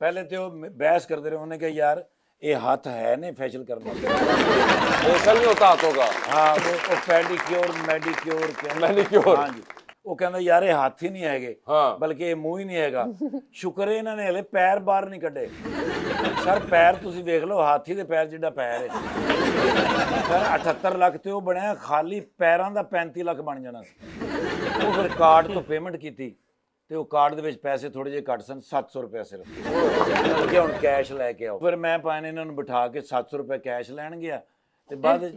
ਪਹਿਲੇ ਤੇ ਉਹ ਬਹਿਸ ਕਰਦੇ ਰਹੇ। ਉਹਨੇ ਕਿਹਾ ਯਾਰ ਇਹ ਹੱਥ ਹੈ ਨੇ ਫੈਸ਼ਲ ਕਰਨ ਵਾਲੇ। फेशियल नहीं होता हाथों का ਹਾਂ ਉਹ ਪੈਡੀਕਿਉਰ ਮੈਡੀਕਿਉਰ Manicure। ਹਾਂ ਜੀ ਉਹ ਕਹਿੰਦਾ ਯਾਰ ਇਹ ਹੱਥ ਹੀ ਨਹੀਂ ਹੈਗੇ हाँ ਬਲਕਿ ਇਹ ਮੂੰਹ ਹੀ ਨਹੀਂ ਹੈਗਾ। ਸ਼ੁਕਰ ਹੈ ਇਹਨਾਂ ਨੇ ਹਲੇ ਪੈਰ ਬਾਹਰ ਨਹੀਂ ਕੱਢੇ। ਸਰ ਪੈਰ ਤੁਸੀਂ ਵੇਖ ਲਓ ਹਾਥੀ ਦੇ ਪੈਰ ਜਿੱਡਾ ਪੈਰ ਹੈ। ਸਰ 78 ਲੱਖ ਤੇ ਉਹ ਬਣਿਆ ਖਾਲੀ ਪੈਰਾਂ ਦਾ 35 ਲੱਖ ਬਣ ਜਾਣਾ ਸੀ। ਉਹ ਫਿਰ ਕਾਰਡ ਤੋਂ ਪੇਮੈਂਟ ਕੀਤੀ ਤੇ ਉਹ ਕਾਰਡ ਦੇ ਵਿੱਚ ਪੈਸੇ ਥੋੜੇ ਜਿਹੇ ਘੱਟ ਸਨ 700 ਰੁਪਏ ਸਿਰਫ। ਕਿ ਹੁਣ ਕੈਸ਼ ਲੈ ਕੇ ਆਓ। ਫਿਰ ਮੈਂ ਪਾਣੇ ਇਹਨਾਂ ਨੂੰ ਬਿਠਾ ਕੇ 700 ਰੁਪਏ ਕੈਸ਼ ਲੈਣ ਗਿਆ ਤੇ ਬਾਅਦ ਵਿੱਚ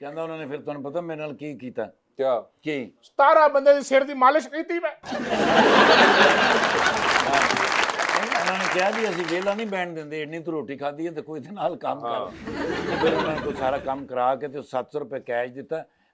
ਕਹਿੰਦਾ ਉਹਨਾਂ ਨੇ ਫਿਰ ਤੁਹਾਨੂੰ ਪਤਾ ਮੇਰੇ ਨਾਲ ਕੀ ਕੀਤਾ क्या ਕੀ 17 ਬੰਦੇ ਦੀ ਸਿਰ ਦੀ ਮਾਲਿਸ਼ ਕੀਤੀ ਮੈਂ। ਉਹਨਾਂ ਨੇ ਕਿਹਾ ਜੀ ਅਸੀਂ ਵਿਹਲਾ ਨਹੀਂ ਬੈਣ ਦਿੰਦੇ ਇੰਨੀ ਤੂੰ ਰੋਟੀ ਖਾਧੀ ਹੈ ਤੇ ਕੋਈ ਦੇ ਨਾਲ ਕੰਮ ਕਰ। ਫਿਰ ਉਹਨਾਂ ਨੇ ਕੋਈ ਸਾਰਾ ਕੰਮ ਕਰਾ ਕੇ ਤੇ 700 ਰੁਪਏ ਕੈਸ਼ ਦਿੱਤਾ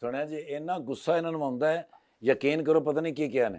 ਸੁਣਿਆ ਜੀ ਇੰਨਾ ਗੁੱਸਾ ਇਹਨਾਂ ਨੂੰ ਆਉਂਦਾ ਹੈ ਯਕੀਨ ਕਰੋ ਪਤਾ ਨਹੀਂ ਕੀ ਕਿਹਾ ਨੇ।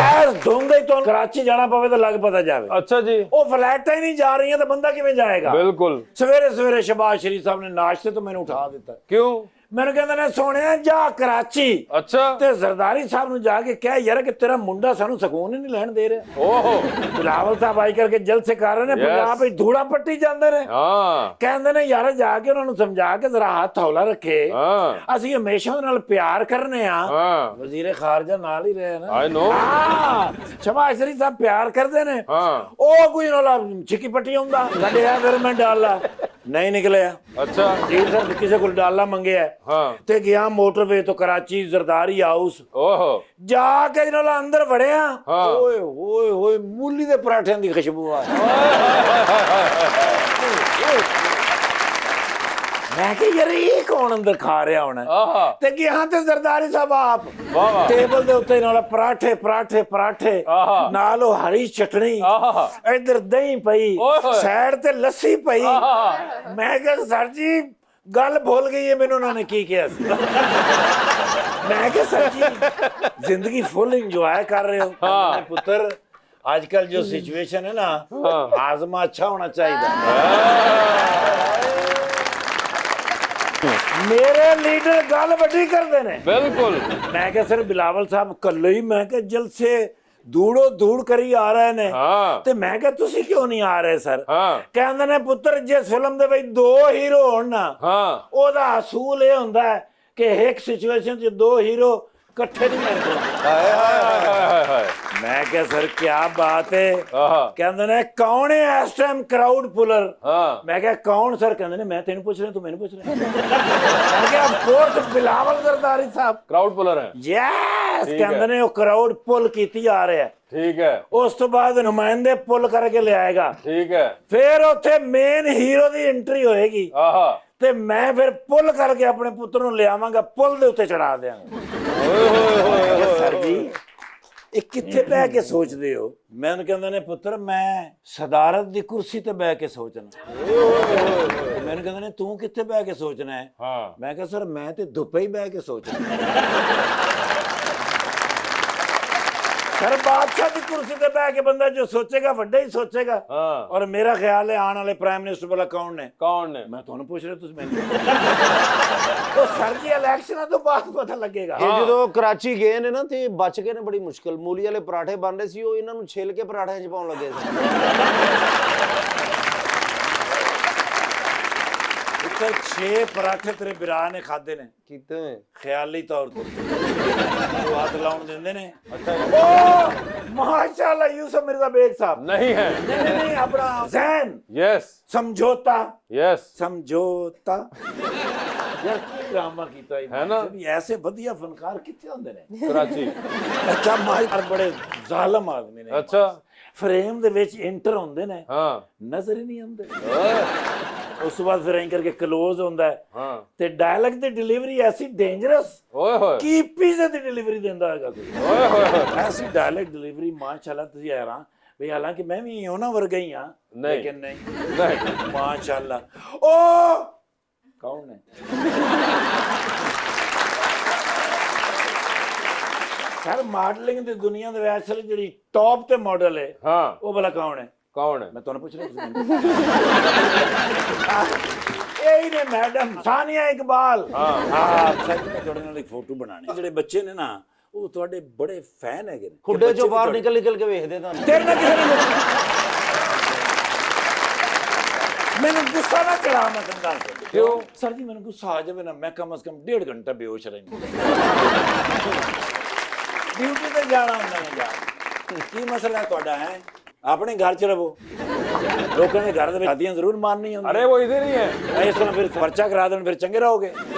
ਐਸ ਧੁੰਦੇ ਤੋਂ ਕਰਾਚੀ ਜਾਣਾ ਪਵੇ ਤਾਂ ਲੱਗ ਪਤਾ ਜਾਵੇ। अच्छा जी ਉਹ ਫਲੈਟਾਂ ਹੀ ਨਹੀਂ ਜਾ ਰਹੀਆਂ ਤਾਂ ਬੰਦਾ ਕਿਵੇਂ ਜਾਏਗਾ। बिल्कुल ਸਵੇਰੇ ਸਵੇਰੇ ਸ਼ਬਾਜ਼ ਸ਼ਰੀਫ ਸਾਹਿਬ ਨੇ ਨਾਸ਼ਤੇ ਤੋਂ ਮੈਨੂੰ ਉਠਾ ਦਿੱਤਾ। क्यों ਮੈਨੂੰ ਕਹਿੰਦੇ ਨੇ ਸੋਹਣਿਆ ਜਾ ਕਰਾਚੀ अच्छा ਤੇ ਜ਼ਰਦਾਰੀ ਸਾਹਿਬ ਨੂੰ ਜਾ ਕੇ ਕਹਿ ਯਾਰ ਕਿ ਤੇਰਾ ਮੁੰਡਾ ਸਾਨੂੰ ਸਕੂਨ ਹੀ ਨਹੀਂ ਲੈਣ ਦੇ ਰਿਹਾ। ओहो ਬਿਲਾਵਲ ਸਾਹਿਬ ਆਈ ਕਰਕੇ ਜਲਸੇ ਕਰ ਰਹੇ ਨੇ ਪੰਜਾਬ ਵਿੱਚ ਧੂੜਾ ਪੱਟੀ ਜਾਂਦੇ ਨੇ। हाँ ਕਹਿੰਦੇ ਨੇ ਯਾਰ ਜਾ ਕੇ ਉਹਨਾਂ ਨੂੰ ਸਮਝਾ ਕੇ ਜ਼ਰਾ ਹੱਥ ਹੌਲਾ ਰੱਖੇ हाँ ਅਸੀਂ ਹਮੇਸ਼ਾ ਉਹਦੇ ਨਾਲ ਪਿਆਰ ਕਰਨੇ ਆ। हाँ ਵਜ਼ੀਰ ਖਾਰਜਾ ਨਾਲ ਹੀ ਰਹੇ ਨਾ। आई नो ਹਾਂ ਸ਼ਬਾਜ਼ ਸ਼ਰੀਫ ਸਾਹਿਬ ਪਿਆਰ ਕਰਦੇ ਨੇ। हाँ ਉਹ ਕੋਈ ਨਾਲ ਚਿੱਕੀ ਪੱਟੀ ਹੁੰਦਾ ਕੱਢਿਆ ਫਿਰ ਮੈਂ ਡਾਲਾ ਨਹੀਂ ਨਿਕਲਿਆ। अच्छा ਜੀ ਸਰ ਕਿਸੇ ਕੋਲ ਡਾਲਾ ਮੰਗਿਆ हाँ ਤੇ ਗਿਆ ਮੋਟਰਵੇ ਤੋਂ ਕਰਾਚੀ ਜ਼ਰਦਾਰੀ ਹਾਊਸ ओहो ਜਾ ਕੇ ਇਹਨਾਂ ਨਾਲ ਅੰਦਰ ਵੜਿਆ। ਹਾਂ। ਓਏ ਹੋਏ ਹੋਏ ਮੂਲੀ ਦੇ ਪਰਾਠਿਆਂ ਦੀ ਖੁਸ਼ਬੂ ਆ। ਮੈਂ ਕਿ ਯਾਰ ਇਹ ਕੌਣ ਅੰਦਰ ਖਾ ਰਿਹਾ ਹੋਣਾ आहा ਤੇ ਗਿਆ ਤੇ ਜ਼ਰਦਾਰੀ ਸਾਹਿਬ ਆਪ वाह वाह ਟੇਬਲ ਦੇ ਉੱਤੇ ਨਾਲ ਪਰਾਠੇ ਪਰਾਠੇ ਪਰਾਠੇ ਆਹਾ। ਨਾਲ ਉਹ ਹਰੀ ਚਟਣੀ ਆਹਾ ਇੱਧਰ ਦਹੀਂ ਪਈ ਓਏ ਹੋਏ। ਸਾਈਡ ਤੇ ਲੱਸੀ ਪਈ। आहा ਮੈਂ ਕਿਹਾ ਸਰ ਜੀ ਗੱਲ ਭੁੱਲ ਗਈ ਹੈ ਮੈਨੂੰ ਉਹਨਾਂ ਨੇ ਕੀ ਕਿਹਾ ਸੀ। ਮੈਂ ਕਿਹਾ ਸਰ ਜੀ ਜ਼ਿੰਦਗੀ ਫੁੱਲ ਇੰਜੋਏ ਕਰ ਰਹੇ ਹੋ। ਹਾਂ। ਮੈਂ ਪੁੱਤਰ ਅੱਜ ਕੱਲ ਜੋ ਸਿਚੁਏਸ਼ਨ ਹੈ ਨਾ ਹਾਜ਼ਮਾ ਅੱਛਾ ਹੋਣਾ ਚਾਹੀਦਾ। ਮੇਰੇ ਲੀਡਰ ਗੱਲ ਵੱਡੀ ਕਰਦੇ ਨੇ। बिल्कुल ਮੈਂ ਕਿਹਾ ਸਰ ਬਿਲਾਵਲ ਸਾਹਿਬ ਕੱਲੋ ਹੀ ਮੈਂ ਕਿਹਾ ਜਲਸੇ ਦੂੜੋ ਦੂੜ ਕਰੀ ਆ ਰਹੇ ਨੇ ਹਾਂ ਤੇ ਮੈਂ ਕਿਹਾ ਤੁਸੀਂ ਕਿਉਂ ਨਹੀਂ ਆ ਰਹੇ ਸਰ ਹਾਂ ਕਹਿੰਦੇ ਨੇ ਪੁੱਤਰ ਜਿਸ ਫਿਲਮ ਦੇ ਵਿੱਚ ਦੋ ਹੀਰੋ ਹੋਣ ਨਾ ਹਾਂ ਉਹਦਾ ਅਸੂਲ ਇਹ ਹੁੰਦਾ ਹੈ ਕਿ ਇੱਕ ਸਿਚੁਏਸ਼ਨ 'ਚ ਦੋ ਹੀਰੋ ਇਕੱਠੇ ਨਹੀਂ ਮਿਲਦੇ ਹਾਏ ਹਾਏ ਹਾਏ ਹਾਏ ਮੈਂ ਕਿਹਾ ਸਰ ਕੀ ਬਾਤ ਹੈ ਆਹਾ ਕਹਿੰਦੇ ਨੇ ਕੌਣ ਹੈ ਇਸ ਟਾਈਮ ਕਰਾਊਡ ਪੁਲਰ ਹਾਂ ਮੈਂ ਕਿਹਾ ਕੌਣ ਸਰ ਕਹਿੰਦੇ ਨੇ ਮੈਂ ਤੈਨੂੰ ਪੁੱਛ ਰਿਹਾ ਤੂੰ ਮੈਨੂੰ ਪੁੱਛ ਰਿਹਾ ਮੈਂ ਕਿਹਾ of course Bilawal Zardari Sahib crowd puller है ਯੈਸ ਠੀਕ ਕਹਿੰਦੇ ਹੈ। ਨੇ ਉਹ ਕਰਾਊਡ ਪੁੱਲ ਕੀਤੀ ਜਾ ਰਿਹਾ ਹੈ ठीक है ਉਸ ਤੋਂ ਬਾਅਦ ਨੁਮਾਇੰਦੇ ਪੁੱਲ ਕਰਕੇ ਲਿਆਏਗਾ ठीक है ਫਿਰ ਉੱਥੇ ਮੇਨ ਹੀਰੋ ਦੀ ਐਂਟਰੀ ਹੋਏਗੀ आहा ਤੇ ਮੈਂ ਫਿਰ ਪੁੱਲ ਕਰਕੇ ਆਪਣੇ ਪੁੱਤਰ ਨੂੰ ਲਿਆਵਾਂਗਾ ਪੁੱਲ ਦੇ ਉੱਤੇ ਚੜਾ ਦਿਆਂਗਾ ओए होए होए होए ਸਰ ਜੀ ਇਹ ਕਿੱਥੇ ਬਹਿ ਕੇ ਸੋਚਦੇ ਹੋ ਮੈਨੂੰ ਕਹਿੰਦੇ ਨੇ ਪੁੱਤਰ ਮੈਂ ਸਦਾਰਤ ਦੀ ਕੁਰਸੀ ਤੇ ਬਹਿ ਕੇ ਸੋਚਣਾ ਮੈਨੂੰ ਕਹਿੰਦੇ ਨੇ ਤੂੰ ਕਿੱਥੇ ਬਹਿ ਕੇ ਸੋਚਣਾ ਹੈ हाँ ਮੈਂ ਕਿਹਾ ਸਰ ਮੈਂ ਤੇ ਦੁੱਪੇ ਹੀ ਬਹਿ ਕੇ ਸੋਚਣਾ ਸਰ ਬਾਦਸ਼ਾਹ ਦੀ ਕੁਰਸੀ ਤੇ ਬਹਿ ਕੇ ਬੰਦਾ ਜੋ ਸੋਚੇਗਾ ਵੱਡਾ ਹੀ ਸੋਚੇਗਾ हाँ ਔਰ ਮੇਰਾ ਖਿਆਲ ਹੈ ਆਉਣ ਵਾਲੇ ਪ੍ਰਾਈਮ ਮਿਨਿਸਟਰ ਵਾਲਾ ਕੌਣ ਨੇ कौन है ਮੈਂ ਤੁਹਾਨੂੰ ਪੁੱਛ ਰਿਹਾ ਤੁਸੀਂ ਮੈਨੂੰ ਉਹ ਸਰ ਜੀ ਇਲੈਕਸ਼ਨਾਂ ਤੋਂ ਬਾਅਦ ਪਤਾ ਲੱਗੇਗਾ ਇਹ ਜਦੋਂ ਕਰਾਚੀ ਗਏ ਨੇ ਨਾ ਤੇ ਬਚ ਗਏ ਨੇ ਬੜੀ ਮੁਸ਼ਕਲ ਮੂਲੀ ਵਾਲੇ ਪਰਾਠੇ ਬਣ ਰਹੇ ਸੀ ਉਹ ਇਹਨਾਂ ਨੂੰ ਛਿੱਲ ਕੇ ਪਰਾਠਿਆਂ 'ਚ ਪਾਉਣ ਲੱਗੇ ਸੀ ਉੱਤਰ 6 ਪਰਾਠੇ ਤੇਰੇ ਬਿਰਾ ਨੇ ਖਾਦੇ ਨੇ ਕੀਤੇ ਹੋਏ ਖਿਆਲੀ ਤੌਰ ਤੇ ਉਹ ਹੱਥ ਲਾਉਣ ਦਿੰਦੇ ਨੇ ਓ ਮਾਸ਼ਾਅੱਲਾ ਯੂਸਫ ਮਿਰਜ਼ਾ ਬੇਗ ਸਾਹਿਬ नहीं है ਨਹੀਂ ਆਪਣਾ ਜ਼ੈਨ यस ਸਮਝੌਤਾ यस ਸਮਝੌਤਾ ਯਾਰ ਕੀ ਡਰਾਮਾ ਕੀਤਾ ਹੈ ਨਾ? ਵੀ ਐਸੇ ਵਧੀਆ ਫਨਕਾਰ ਕਿੱਥੇ ਹੁੰਦੇ ਨੇ कराची ਅੱਛਾ ਮਾਹਰ ਬੜੇ ਜ਼ਾਲਮ ਆਦਮੀ ਨੇ अच्छा ਫਰੇਮ ਦੇ ਵਿੱਚ ਐਂਟਰ ਹੁੰਦੇ ਨੇ हाँ ਨਜ਼ਰ ਹੀ ਨਹੀਂ ਆਉਂਦੇ ਉਸ ਤੋਂ ਬਾਅਦ ਫਿਰ ਐਂ ਕਰਕੇ ਕਲੋਜ਼ ਹੁੰਦਾ ਹੈ हाँ ਤੇ ਡਾਇਲੌਗ ਦੀ ਡਿਲੀਵਰੀ ਐਸੀ ਡੇਂਜਰਸ ओए होए ਕੀ ਪੀਜ਼ੇ ਦੀ ਡਿਲੀਵਰੀ ਦਿੰਦਾ ਹੈਗਾ ਕੋਈ ओए होए ਐਸੀ ਡਾਇਲੌਗ ਡਿਲੀਵਰੀ ਮਾਸ਼ਾਅੱਲਾ ਤੁਸੀਂ ਹੈਰਾਨ ਵੀ ਹਾਲਾਂਕਿ ਮੈਂ ਵੀ ਉਹਨਾਂ ਵਰਗਾ ਹੀ ਹਾਂ ਨਹੀਂ। ਲੇਕਿਨ ਨਹੀਂ नहीं ਮਾਸ਼ਾਅੱਲਾ ਓ ਕੌਣ ਹੈ ਸਰ ਮਾਡਲਿੰਗ ਦੀ ਦੁਨੀਆ ਦੇ ਵਿੱਚ ਅਸਲ ਜਿਹੜੀ ਟੌਪ ਤੇ ਮਾਡਲ ਹੈ हाँ ਉਹ ਭਲਾ ਕੌਣ ਹੈ कौन है ਮੈਂ ਤੁਹਾਨੂੰ ਪੁੱਛ ਰਿਹਾ ਤੁਸੀਂ ਮੈਨੂੰ। ਇਹ ਹੀ ਨੇ ਮੈਡਮ ਸਾਨੀਆ ਇਕਬਾਲ ਹਾਂ ਸੱਚ ਮੈਂ ਤੁਹਾਡੇ ਨਾਲ ਇੱਕ ਫੋਟੋ ਬਣਾਣੀ ਜਿਹੜੇ ਬੱਚੇ ਨੇ ਨਾ ਉਹ ਤੁਹਾਡੇ ਬੜੇ ਫੈਨ ਹੈਗੇ ਨੇ ਖੁੱਡੇ ਬੱਚੇ ਚੋਂ ਵੀ ਬਾਹਰ ਤੁਹਾਡੇ- ਨਿਕਲ ਨਿਕਲ ਕੇ ਵੇਖਦੇ ਤੁਹਾਨੂੰ ਤੇਰੇ ਨਾਲ ਕਿਸੇ ਨੇ ਮੈਨੂੰ ਗੁੱਸਾ ਨਾ ਚੜਾ ਮੈਂ ਤੁਹਾਨੂੰ ਦੱਸ क्यों ਸਰ ਜੀ ਮੈਨੂੰ ਗੁੱਸਾ ਆ ਜਾਵੇ ਨਾ ਮੈਂ ਕਮ ਸੇ ਕਮ 1.5 ਘੰਟਾ ਬੇਹੋਸ਼ ਰਹਿੰਦਾ ਡਿਊਟੀ ਤੇ ਜਾਣਾ ਹੁੰਦਾ ਨਾ ਯਾਰ ਕੀ ਮਸਲਾ ਹੈ ਤੁਹਾਡਾ ਹੈ ਆਪਣੇ ਘਰ ਚ ਰਹੋ ਲੋਕਾਂ ਦੇ ਘਰ ਦੇ ਵਿੱਚ ਸ਼ਾਦੀਆਂ ਜ਼ਰੂਰ ਮਾਨਣੀ ਹੁੰਦੀ अरे वो इधर ही है ਇਸ ਤਰ੍ਹਾਂ ਫਿਰ ਪਰਚਾ ਕਰਾ ਦੇਣ ਫਿਰ ਚੰਗੇ ਰਹੋਗੇ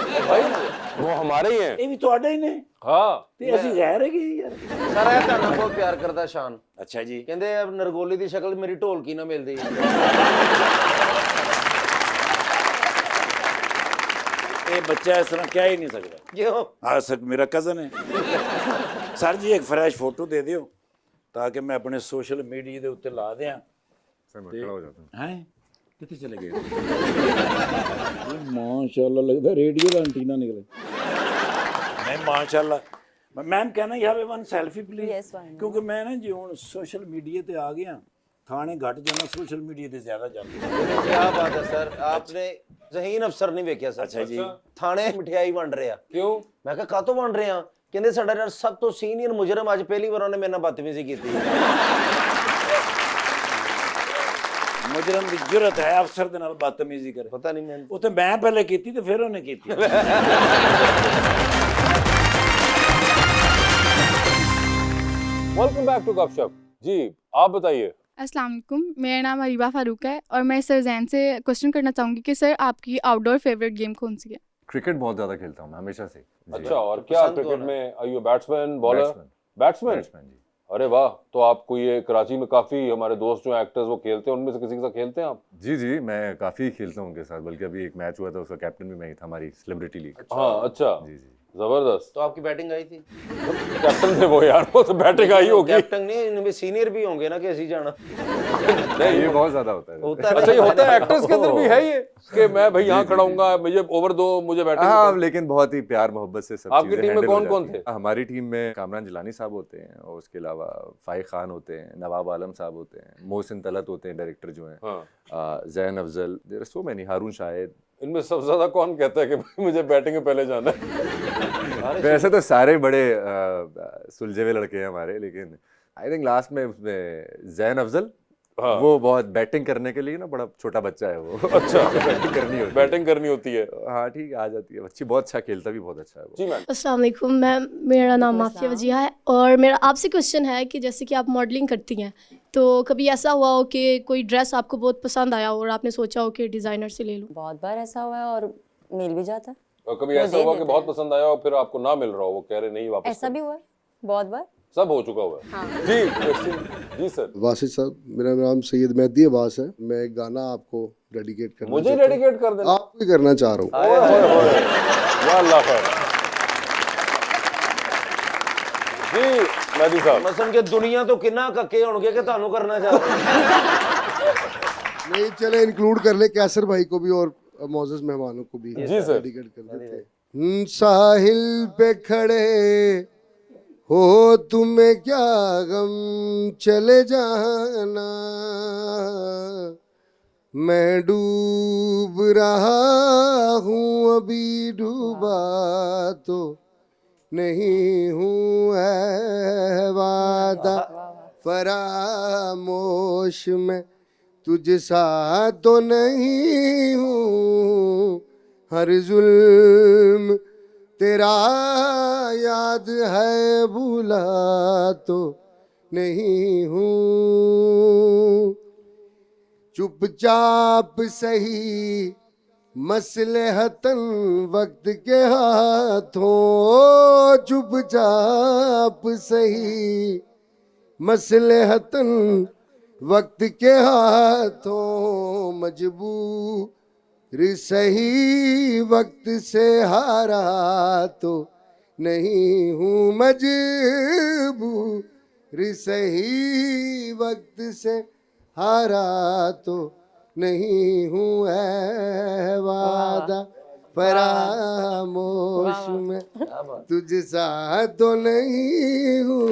भाई वो हमारे ही हैं ਇਹ ਵੀ ਤੁਹਾਡੇ ਹੀ ਨੇ हाँ ਤੇ ਅਸੀਂ ਗੈਰ ਹੈਗੇ ਯਾਰ ਸਰ ਇਹ ਤੁਹਾਨੂੰ ਬਹੁਤ ਪਿਆਰ ਕਰਦਾ ਸ਼ਾਨ ਅੱਛਾ ਜੀ ਕਹਿੰਦੇ ਆ ਨਰਗੋਲੀ ਦੀ ਸ਼ਕਲ ਮੇਰੀ ਢੋਲਕੀ ਨਾਲ ਮਿਲਦੀ ਹੈ ਇਹ ਬੱਚਾ ਇਸ ਤਰ੍ਹਾਂ ਕਹਿ ਹੀ ਨਹੀਂ ਸਕਦਾ ਕਿਉਂ हाँ सर मेरा कज़न है सर जी एक फ्रेश फोटो दे दियो ताकि मैं अपने सोशल मीडिया के उत्ते ला दियां सर मैं खड़ा हो जाता हूँ हैं कितने चले गए माशाल्लाह लगता रेडियो का एंटीना निकले नहीं माशाल्लाह मैम कहना यह one selfie please Yes, why not? क्योंकि मैं ना जी हुन सोशल मीडिया ते आ गया थाने घट जाना सोशल मीडिया ते ज्यादा जाना ਕੀ ਬਾਤ ਹੈ ਸਰ ਆਪਨੇ ਜ਼ਹੀਨ ਅਫਸਰ ਨਹੀਂ ਵੇਖਿਆ ਸਰ ਅੱਛਾ ਜੀ। ਥਾਣੇ ਮਠਿਆਈ ਵੰਡ ਰਿਹਾ क्यों ਮੈਂ ਕਿਹਾ ਕਾਹਤੋਂ ਵੰਡ ਰਹੇ ਆ ਕਹਿੰਦੇ ਸਾਡਾ ਜਿਹੜਾ ਸਭ ਤੋਂ ਸੀਨੀਅਰ ਮੁਜਰਮ ਅੱਜ ਪਹਿਲੀ ਵਾਰ ਉਹਨੇ ਮੇਰੇ ਨਾਲ ਬਦਤਮੀਜ਼ੀ ਕੀਤੀ मुजरम की जरूरत है अफसर दे नाल बदतमीजी करे ਪਤਾ ਨਹੀਂ ਮੈਨੂੰ ਉਹ ਤੇ ਮੈਂ ਪਹਿਲੇ ਕੀਤੀ ਤੇ ਫਿਰ ਉਹਨੇ ਕੀਤੀ वेलकम बैक टू गपशप जी आप बताइए अस्सलाम वालेकुम मेरा नाम अरीबा फारूक है और मैं सर जैन से क्वेश्चन करना चाहूँगी कि सर आपकी आउटडोर फेवरेट गेम कौन सी है क्रिकेट बहुत ज़्यादा खेलता हूँ मैं हमेशा से जी। अच्छा और क्या पसंद क्रिकेट कौन है? में are you batsman bowler batsman batsman batsman जी अरे वाह तो आपको ये कराची में काफी हमारे दोस्त जो एक्टर्स वो खेलते हैं उनमें से किसी के साथ खेलते हैं आप जी जी मैं काफ़ी खेलता हूँ उनके साथ बल्कि अभी एक मैच हुआ था उसका कैप्टन भी मैं ही था हमारी सेलिब्रिटी लीग हाँ अच्छा जी जी जबरदस्त तो आपकी बैटिंग आई थी कैप्टन थे वो यार वो तो बैटिंग आई होगी कैप्टन नहीं इनमें सीनियर भी होंगे ना कि ऐसी जाना नहीं ये बहुत ज़्यादा होता है होता है अच्छा ये होता है एक्टर्स के अंदर भी है ये कि मैं भाई यहाँ खड़ा हूँगा मुझे ओवर दो मुझे बैटिंग हाँ लेकिन बहुत ही प्यार मोहब्बत से सब आपकी चीज़ें टीम में handle हो कौन-कौन जाती हैं। थे? हमारी टीम में कामरान जिलानी साहब होते हैं और उसके अलावा फाइक खान होते हैं नवाब आलम साहब होते हैं मोहसिन तलत होते हैं डायरेक्टर जो हैं हाँ Jain Afzal there are so many Haroon Shahid इनमें सबसे ज्यादा कौन कहता है कि भाई मुझे बैटिंग में पहले जाना है वैसे तो सारे बड़े सुलझे हुए लड़के हैं हमारे लेकिन आई थिंक लास्ट में उसमें जैन अफजल, हाँ। वो बहुत बैटिंग करने के लिए ना बड़ा छोटा बच्चा है वो। अच्छा बैटिंग करनी होती है। बैटिंग करनी होती है। हाँ ठीक है, आ जाती है बच्ची, बहुत अच्छा खेलता भी बहुत अच्छा है वो। जी मैम। अस्सलाम वालेकुम मैम, मेरा नाम माफिया वजिया है और मेरा आपसे क्वेश्चन है कि जैसे कि आप मॉडलिंग करती हैं, तो कभी ऐसा हुआ हो कि कोई ड्रेस आपको बहुत पसंद आया हो और आपने सोचा हो कि डिज़ाइनर से ले लूँ? बहुत बार ऐसा हुआ है और मिल भी जाता है। और कभी वो ऐसा दे हुआ कि देते बहुत हैं। पसंद आया और फिर आपको ना मिल रहा हो, वो कह रहे नहीं वापस ऐसा करो। भी हुआ है बहुत बार। सब हो चुका हुआ है। हाँ। जी question- जी सर। वासिद साहब, मेरा नाम सैयद मेहदी अब्बास है। मैं एक गाना आपको डेडिकेट करना मुझे चाहता हूं। डेडिकेट कर देना। आपको ही करना चाह रहा हूँ। ओए होए होए। या अल्लाह खैर। जी मेहदी साहब। मसन के दुनिया तो किन्ना कक्के होणगे कि तानू करना चाहते नहीं, चले इंक्लूड कर ले कैसर भाई को भी और मोअज़्ज़ज़ मेहमानों को भी जी सर। डेडिकेट कर देते। साहिल पे खड़े हो तुम्हें क्या गम, चले जाना मैं डूब रहा हूँ, अभी डूबा तो नहीं हूँ, है वादा फरामोश में तुझ सा तो नहीं हूँ, हर जुल्म तेरा याद है, भूला तो नहीं हूँ, चुपचाप सही मसलहतन वक्त के हाथों, चुपचाप सही मसलहतन वक्त के हाथों, मजबूर सही वक्त से हारा तो नहीं हूँ, मजबूर सही वक्त से हारा तो नहीं हूँ, है वादा फरामोश में तुझ सा तो नहीं हूँ।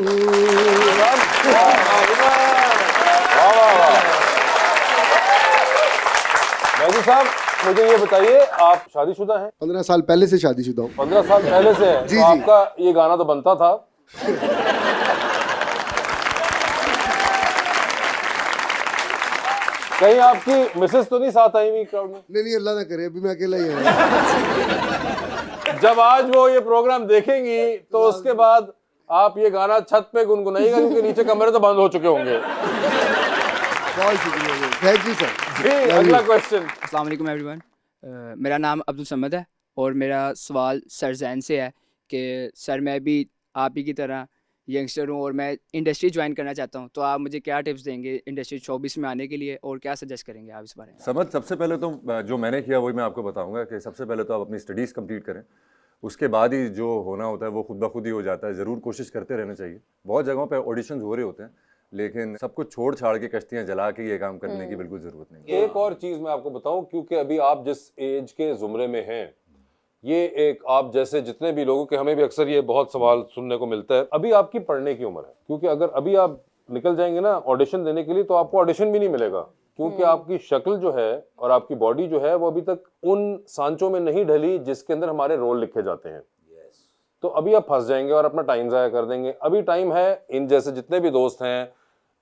मेहदी साहब मुझे ये बताइए, आप शादीशुदा हैं? 15 साल पहले से शादीशुदा हूँ। 15 साल पहले से है। जी, तो जी। आपका ये गाना तो बनता था। कहीं आपकी मिसेस तो नहीं साथ आई हुई क्राउड में? नहीं, अल्लाह ना करे, अभी मैं अकेला ही हूँ। जब आज वो ये प्रोग्राम देखेंगी तो उसके बाद आप ये गाना छत पे गुनगुनाइएगा, क्योंकि नीचे कमरे तो बंद हो चुके होंगे। बहुत शुक्रिया, थैंक यू सर। जी अगला क्वेश्चन। अस्सलाम वालेकुम एवरीवन, मेरा नाम अब्दुल समद है और मेरा सवाल सर जैन से है कि सर मैं भी आप ही की तरह यंगस्टर हूँ और मैं इंडस्ट्री ज्वाइन करना चाहता हूँ, तो आप मुझे क्या टिप्स देंगे इंडस्ट्री शोबिस में आने के लिए और क्या सजेस्ट करेंगे आप इस बारे में? समझ, सबसे पहले तो जो मैंने किया वही मैं आपको बताऊंगा कि सबसे पहले तो आप अपनी स्टडीज़ कंप्लीट करें, उसके बाद ही जो होना होता है वो खुद ब खुद ही हो जाता है। ज़रूर कोशिश करते रहना चाहिए। बहुत जगहों पे ऑडिशंस हो रहे होते हैं, लेकिन सब कुछ छोड़ छाड़ के कश्तियाँ जला के ये काम करने की बिल्कुल ज़रूरत नहीं है। एक और चीज मैं आपको बताऊं, क्योंकि अभी आप जिस एज के जुमरे में हैं, ये एक आप जैसे जितने भी लोगों के, हमें भी अक्सर ये बहुत सवाल सुनने को मिलता है, अभी आपकी पढ़ने की उम्र है, क्योंकि अगर अभी आप निकल जाएंगे ना ऑडिशन देने के लिए तो आपको ऑडिशन भी नहीं मिलेगा, क्योंकि आपकी शक्ल जो है और आपकी बॉडी जो है वो अभी तक उन सांचों में नहीं ढली जिसके अंदर हमारे रोल लिखे जाते हैं। तो अभी आप फंस जाएंगे और अपना टाइम ज़ाया कर देंगे। अभी टाइम है, इन जैसे जितने भी दोस्त हैं,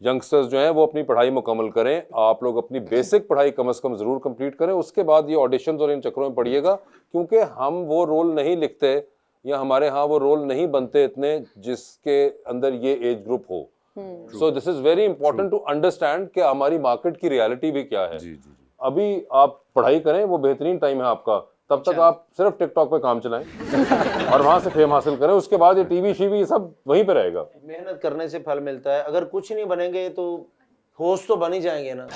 यंगस्टर्स जो हैं, वो अपनी पढ़ाई मुकम्मल करें। आप लोग अपनी बेसिक पढ़ाई कम से कम ज़रूर कंप्लीट करें, उसके बाद ये ऑडिशंस और इन चक्करों में पड़िएगा, क्योंकि हम वो रोल नहीं लिखते या हमारे यहाँ वो रोल नहीं बनते इतने जिसके अंदर ये एज ग्रुप हो। So this is very important to understand कि हमारी मार्केट की रियलिटी भी क्या है। अभी आप पढ़ाई करें, वो बेहतरीन टाइम है आपका, तब तक आप सिर्फ टिकटॉक पे काम चलाएं और वहां से फेम हासिल करें, उसके बाद ये टीवी शीवी सब वहीं पे रहेगा। मेहनत करने से फल मिलता है। अगर कुछ नहीं बनेंगे तो होस्ट तो बन ही जाएंगे ना।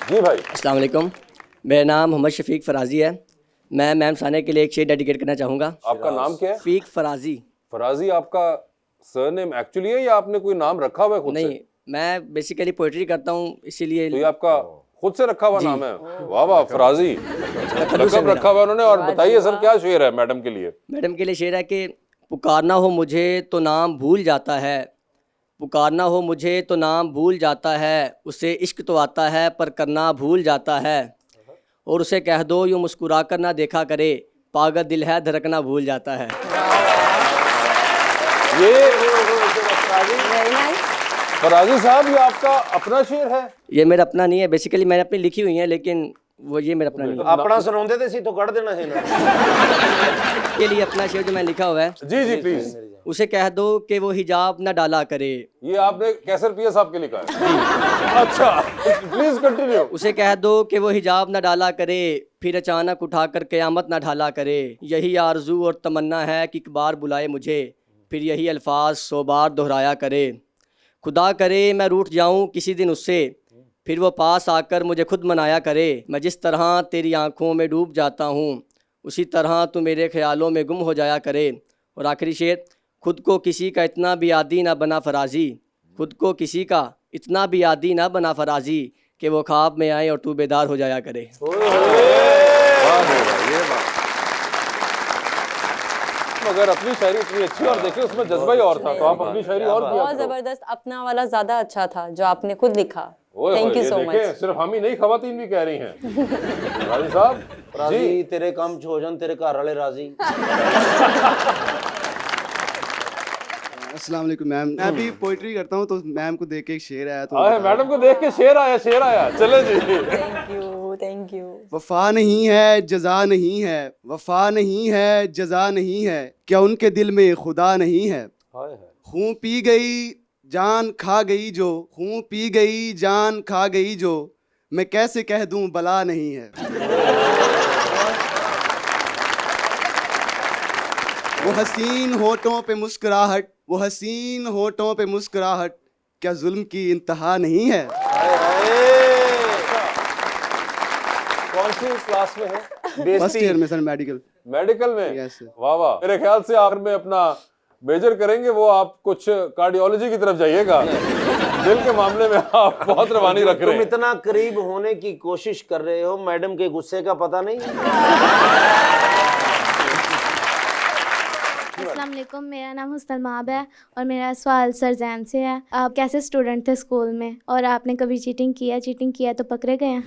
जी भाई। अस्सलाम वालेकुम, मेरा नाम मोहम्मद शफीक फराजी है। मैं मैम साने के लिए एक शेर डेडिकेट करना चाहूँगा। आपका नाम क्या है? शफीक फराजी। फराजी आपका सरनेम एक्चुअली है या आपने कोई नाम रखा हुआ है खुद से? नहीं, मैं बेसिकली पोइट्री करता हूँ, इसीलिए। तो ये आपका खुद से रखा हुआ नाम है? वाह वाह, फराजी लकब रखा हुआ उन्होंने। और बताइए सर, क्या शेर है मैडम के लिए? मैडम के लिए शेर है कि पुकारना हो मुझे तो नाम भूल जाता है, पुकारना हो मुझे तो नाम भूल जाता है, उसे इश्क तो आता है पर करना भूल जाता है, और उसे कह दो यूँ मुस्कुरा कर ना देखा करे, पागल दिल है धड़कना भूल जाता है। ये वेरी नाइस। फराजी साहब ये आपका अपना शेर है? ये मेरा अपना नहीं है, बेसिकली मैंने अपनी लिखी हुई है, लेकिन वो ये मेरा अपना नहीं है। अपना सुनाते थे सी तो कट देना है ना। के लिए अपना शेर जो मैंने लिखा हुआ है, जी जी प्लीज। उसे कह दो कि वो हिजाब न डाला करे। ये आपने कैसर पिया साहब के लिखा है? अच्छा प्लीज कंटिन्यू। उसे कह दो कि वो हिजाब न डाला करे, फिर अचानक उठाकर क़यामत न ढाला करे। यही आरजू और तमन्ना है कि एक बार बुलाए मुझे, फिर यही अल्फाज 100 बार दोहराया करे। खुदा करे मैं रूठ जाऊं किसी दिन उससे, फिर वो पास आकर मुझे खुद मनाया करे। मैं जिस तरह तेरी आंखों में डूब जाता हूँ, उसी तरह तू मेरे ख्यालों में गुम हो जाया करे। और आखिरी शेर, खुद को किसी का इतना भी आदी ना बना फराजी, खुद को किसी का इतना भी आदी ना बना फराजी, कि वो ख्वाब में आए और तू बेदार हो जाया करे। अगर अपनी शायरी इतनी अच्छी और देखिए उसमें जज्बा ही और था, तो आप अपनी शायरी और किया बहुत करो। जबरदस्त। अपना वाला ज्यादा अच्छा था जो आपने खुद लिखा। ओए थैंक होए, यू ये सो देखें, मच। सिर्फ हम ही नहीं खवातीन भी कह रही हैं। राजी साहब राजी तेरे काम हो जान, तेरे घर वाले राजी। अस्सलाम वालेकुम मैम। मैं भी पोइट्री करता हूँ, तो मैम को देख के एक शेर आया तो आए मैडम को देख के शेर आया, शेर आया। चले जी। Thank you thank you. वफा नहीं है जजा नहीं है, वफा नहीं है जजा नहीं है, क्या उनके दिल में खुदा नहीं है। खून पी गई जान खा गई जो, खून पी गई जान खा गई जो, मैं कैसे कह दूं बला नहीं है। वो हसीन होठों पे मुस्कुराहट, वो हसीन होठों पे मुस्कुराहट, क्या जुल्म की इंतहा नहीं है। कौन सी क्लास में है? फर्स्ट ईयर में सर, मेडिकल। मेडिकल में? Yes sir. वाह वाह। मेरे ख्याल से आखिर में अपना मेजर करेंगे वो आप कुछ कार्डियोलॉजी की तरफ जाइएगा। दिल के मामले में आप बहुत रवानी रख रहे तुम हैं। इतना करीब होने की कोशिश कर रहे हो, मैडम के गुस्से का पता नहीं। अस्सलाम वालेकुम, मेरा नाम हुस्न माब है और मेरा सवाल सर जैन से है। आप कैसे स्टूडेंट थे स्कूल में और आपने कभी चीटिंग किया तो पकड़े गए हैं?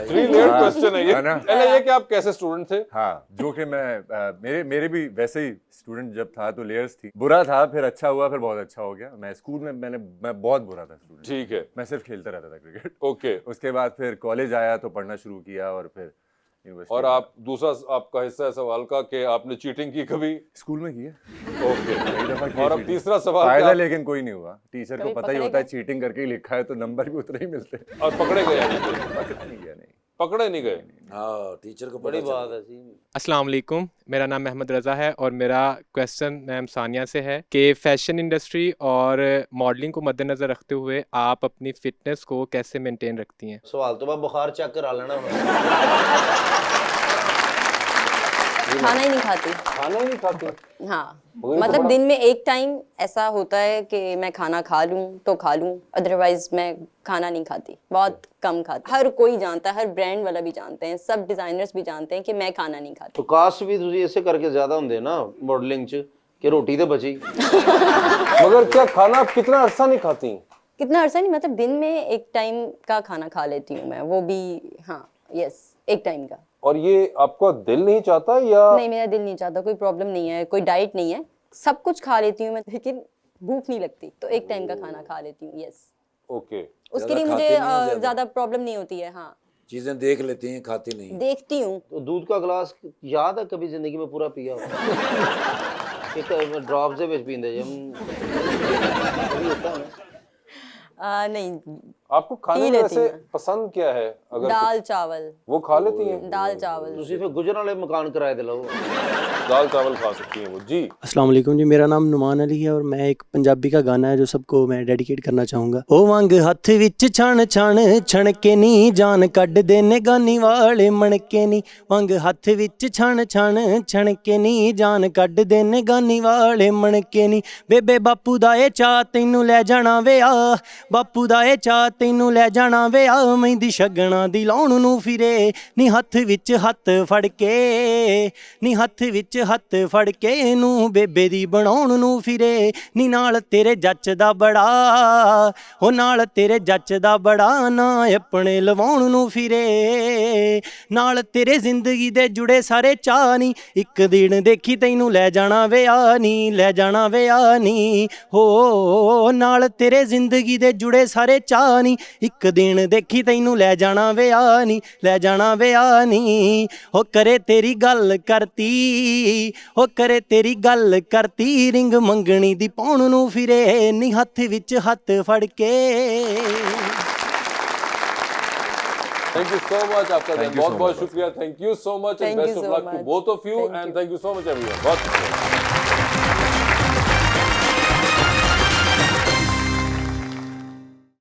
थ्री लेयर क्वेश्चन है ये। पहले ये कि आप कैसे स्टूडेंट थे? हाँ, जो कि मैं मेरे भी वैसे ही स्टूडेंट जब था तो लेयर्स थी। बुरा था, फिर अच्छा हुआ, फिर बहुत अच्छा हो गया। मैं स्कूल में मैं बहुत बुरा था स्टूडेंट। ठीक है। मैं सिर्फ खेलता रहता था क्रिकेट। ओके। उसके बाद फिर कॉलेज आया तो पढ़ना शुरू किया और फिर और आप दूसरा आपका हिस्सा है सवाल का कि आपने चीटिंग की कभी? स्कूल में की है। ओके। कई दफा की और अब cheating। तीसरा सवाल फायदा क्या? लेकिन कोई नहीं हुआ। टीचर को पता ही होता है चीटिंग करके ही लिखा है तो नंबर भी उतने ही मिलते हैं। और पकड़े गए? पकड़ा नहीं गया। नहीं पकड़े नहीं गए। हाँ, टीचर को बड़ी बात है। अस्सलाम वालेकुम, मेरा नाम महमद रज़ा है और मेरा क्वेश्चन मैम सानिया से है कि फैशन इंडस्ट्री और मॉडलिंग को मद्देनज़र रखते हुए आप अपनी फिटनेस को कैसे मेंटेन रखती हैं? सवाल तो मैं बुखार चेक करा लेना। खाना ही नहीं खाती। खाना ही नहीं खाती? हाँ, मतलब दिन में एक टाइम ऐसा होता है कि मैं खाना खा लूँ तो खा लूँ, अदरवाइज मैं खाना नहीं खाती, बहुत कम खाती। हर कोई जानता है, हर ब्रांड वाला भी जानते हैं, सब डिजाइनर्स भी जानते हैं कि मैं खाना नहीं खाती। तो कास्ट भी तुझे ऐसे करके ज्यादा होंगे ना मॉडलिंग च कि रोटी तो बची। मगर क्या खाना आप कितना अरसा नहीं खाती? कितना अरसा नहीं, मतलब दिन में एक टाइम का खाना खा लेती हूँ मैं, वो भी हाँ यस एक टाइम का। और ये आपका दिल नहीं चाहता या? नहीं, मेरा दिल नहीं चाहता, कोई प्रॉब्लम नहीं है, कोई डाइट नहीं है, सब कुछ खा लेती हूँ मैं, लेकिन भूख नहीं लगती तो एक टाइम का खाना खा लेती हूँ। Yes okay. उसके लिए मुझे ज्यादा प्रॉब्लम नहीं होती है। हाँ, चीजें देख लेती हैं, खाती नहीं। देखती हूँ। तो दूध का गिलास याद है कभी जिंदगी में पूरा पिया हो? एक ड्रॉप से बेच पींदे कभी होता है ना? नहीं। आपको खाने में वैसे पसंद क्या है? अगर दाल चावल वो खा लेती हैं? दाल चावल। ਤੁਸੀਂ ਫਿਰ गुजर वाले मकान किराए दिलाओ। दाल चावल खा सकती हैं वो। जी अस्सलाम वालेकुम जी, मेरा नाम नुमान अली है और मैं एक पंजाबी का गाना है जो सबको मैं डेडिकेट करना चाहूँगा। ओ वांग हथ विच छण छण छणके नी जान कढ देने गानी वाले मणके नी, वांग हथ विच छण छण छणके नी जान कढ देने गानी वाले मणके नी, बेबे बापू दा ए चा तैनू लै जाना वे आ, बापू दा ए चा ਤੈਨੂੰ ਲੈ ਜਾਣਾ ਵੇ ਆ ਮਹਿੰਦੀ ਸ਼ਗਨਾਂ ਦੀ ਲਾਉਣ ਨੂੰ ਫਿਰੇ ਨੀ ਹੱਥ ਵਿੱਚ ਹੱਥ ਫੜ ਕੇ ਨੀ ਹੱਥ ਵਿੱਚ ਹੱਥ ਫੜ ਕੇ ਇਹਨੂੰ ਬੇਬੇ ਦੀ ਬਣਾਉਣ ਨੂੰ ਫਿਰੇ ਨੀ ਨਾਲ ਤੇਰੇ ਜੱਚਦਾ ਬੜਾ ਉਹ ਨਾਲ ਤੇਰੇ ਜੱਚਦਾ ਬੜਾ ਨਾ ਆਪਣੇ ਲਵਾਉਣ ਨੂੰ ਫਿਰੇ ਨਾਲ ਤੇਰੇ ਜ਼ਿੰਦਗੀ ਦੇ ਜੁੜੇ ਸਾਰੇ ਚਾਅ ਨੀ ਇੱਕ ਦਿਨ ਦੇਖੀ ਤੈਨੂੰ ਲੈ ਜਾਣਾ ਵੇ ਆ ਨੀ ਲੈ ਜਾਣਾ ਵੇ ਆ ਨੀ ਹੋ ਨਾਲ ਤੇਰੇ ਜ਼ਿੰਦਗੀ ਦੇ ਜੁੜੇ ਸਾਰੇ ਚਾਅ ਨੀ ਇੱਕ ਦਿਨ ਦੇਖੀ ਤੈਨੂੰ ਲੈ ਜਾਣਾ ਵੇ ਆ ਨੀ ਲੈ ਜਾਣਾ ਵੇ ਆ ਨੀ ਹੋ ਕਰੇ ਤੇਰੀ ਗੱਲ ਕਰਤੀ ਹੋ ਕਰੇ ਤੇਰੀ ਗੱਲ ਕਰਤੀ ਰਿੰਗ ਮੰਗਣੀ ਦੀ ਪਾਉਣ ਨੂੰ ਫਿਰੇ ਨੀ ਹੱਥ ਵਿੱਚ ਹੱਥ ਫੜ ਕੇ Thank you so much. आपका Thank you बहुत so बहुत much. शुक्रिया. Thank you so much and Thank best you of so luck to much. both of you Thank and you. thank you so much everyone. बहुत शुक्रिया.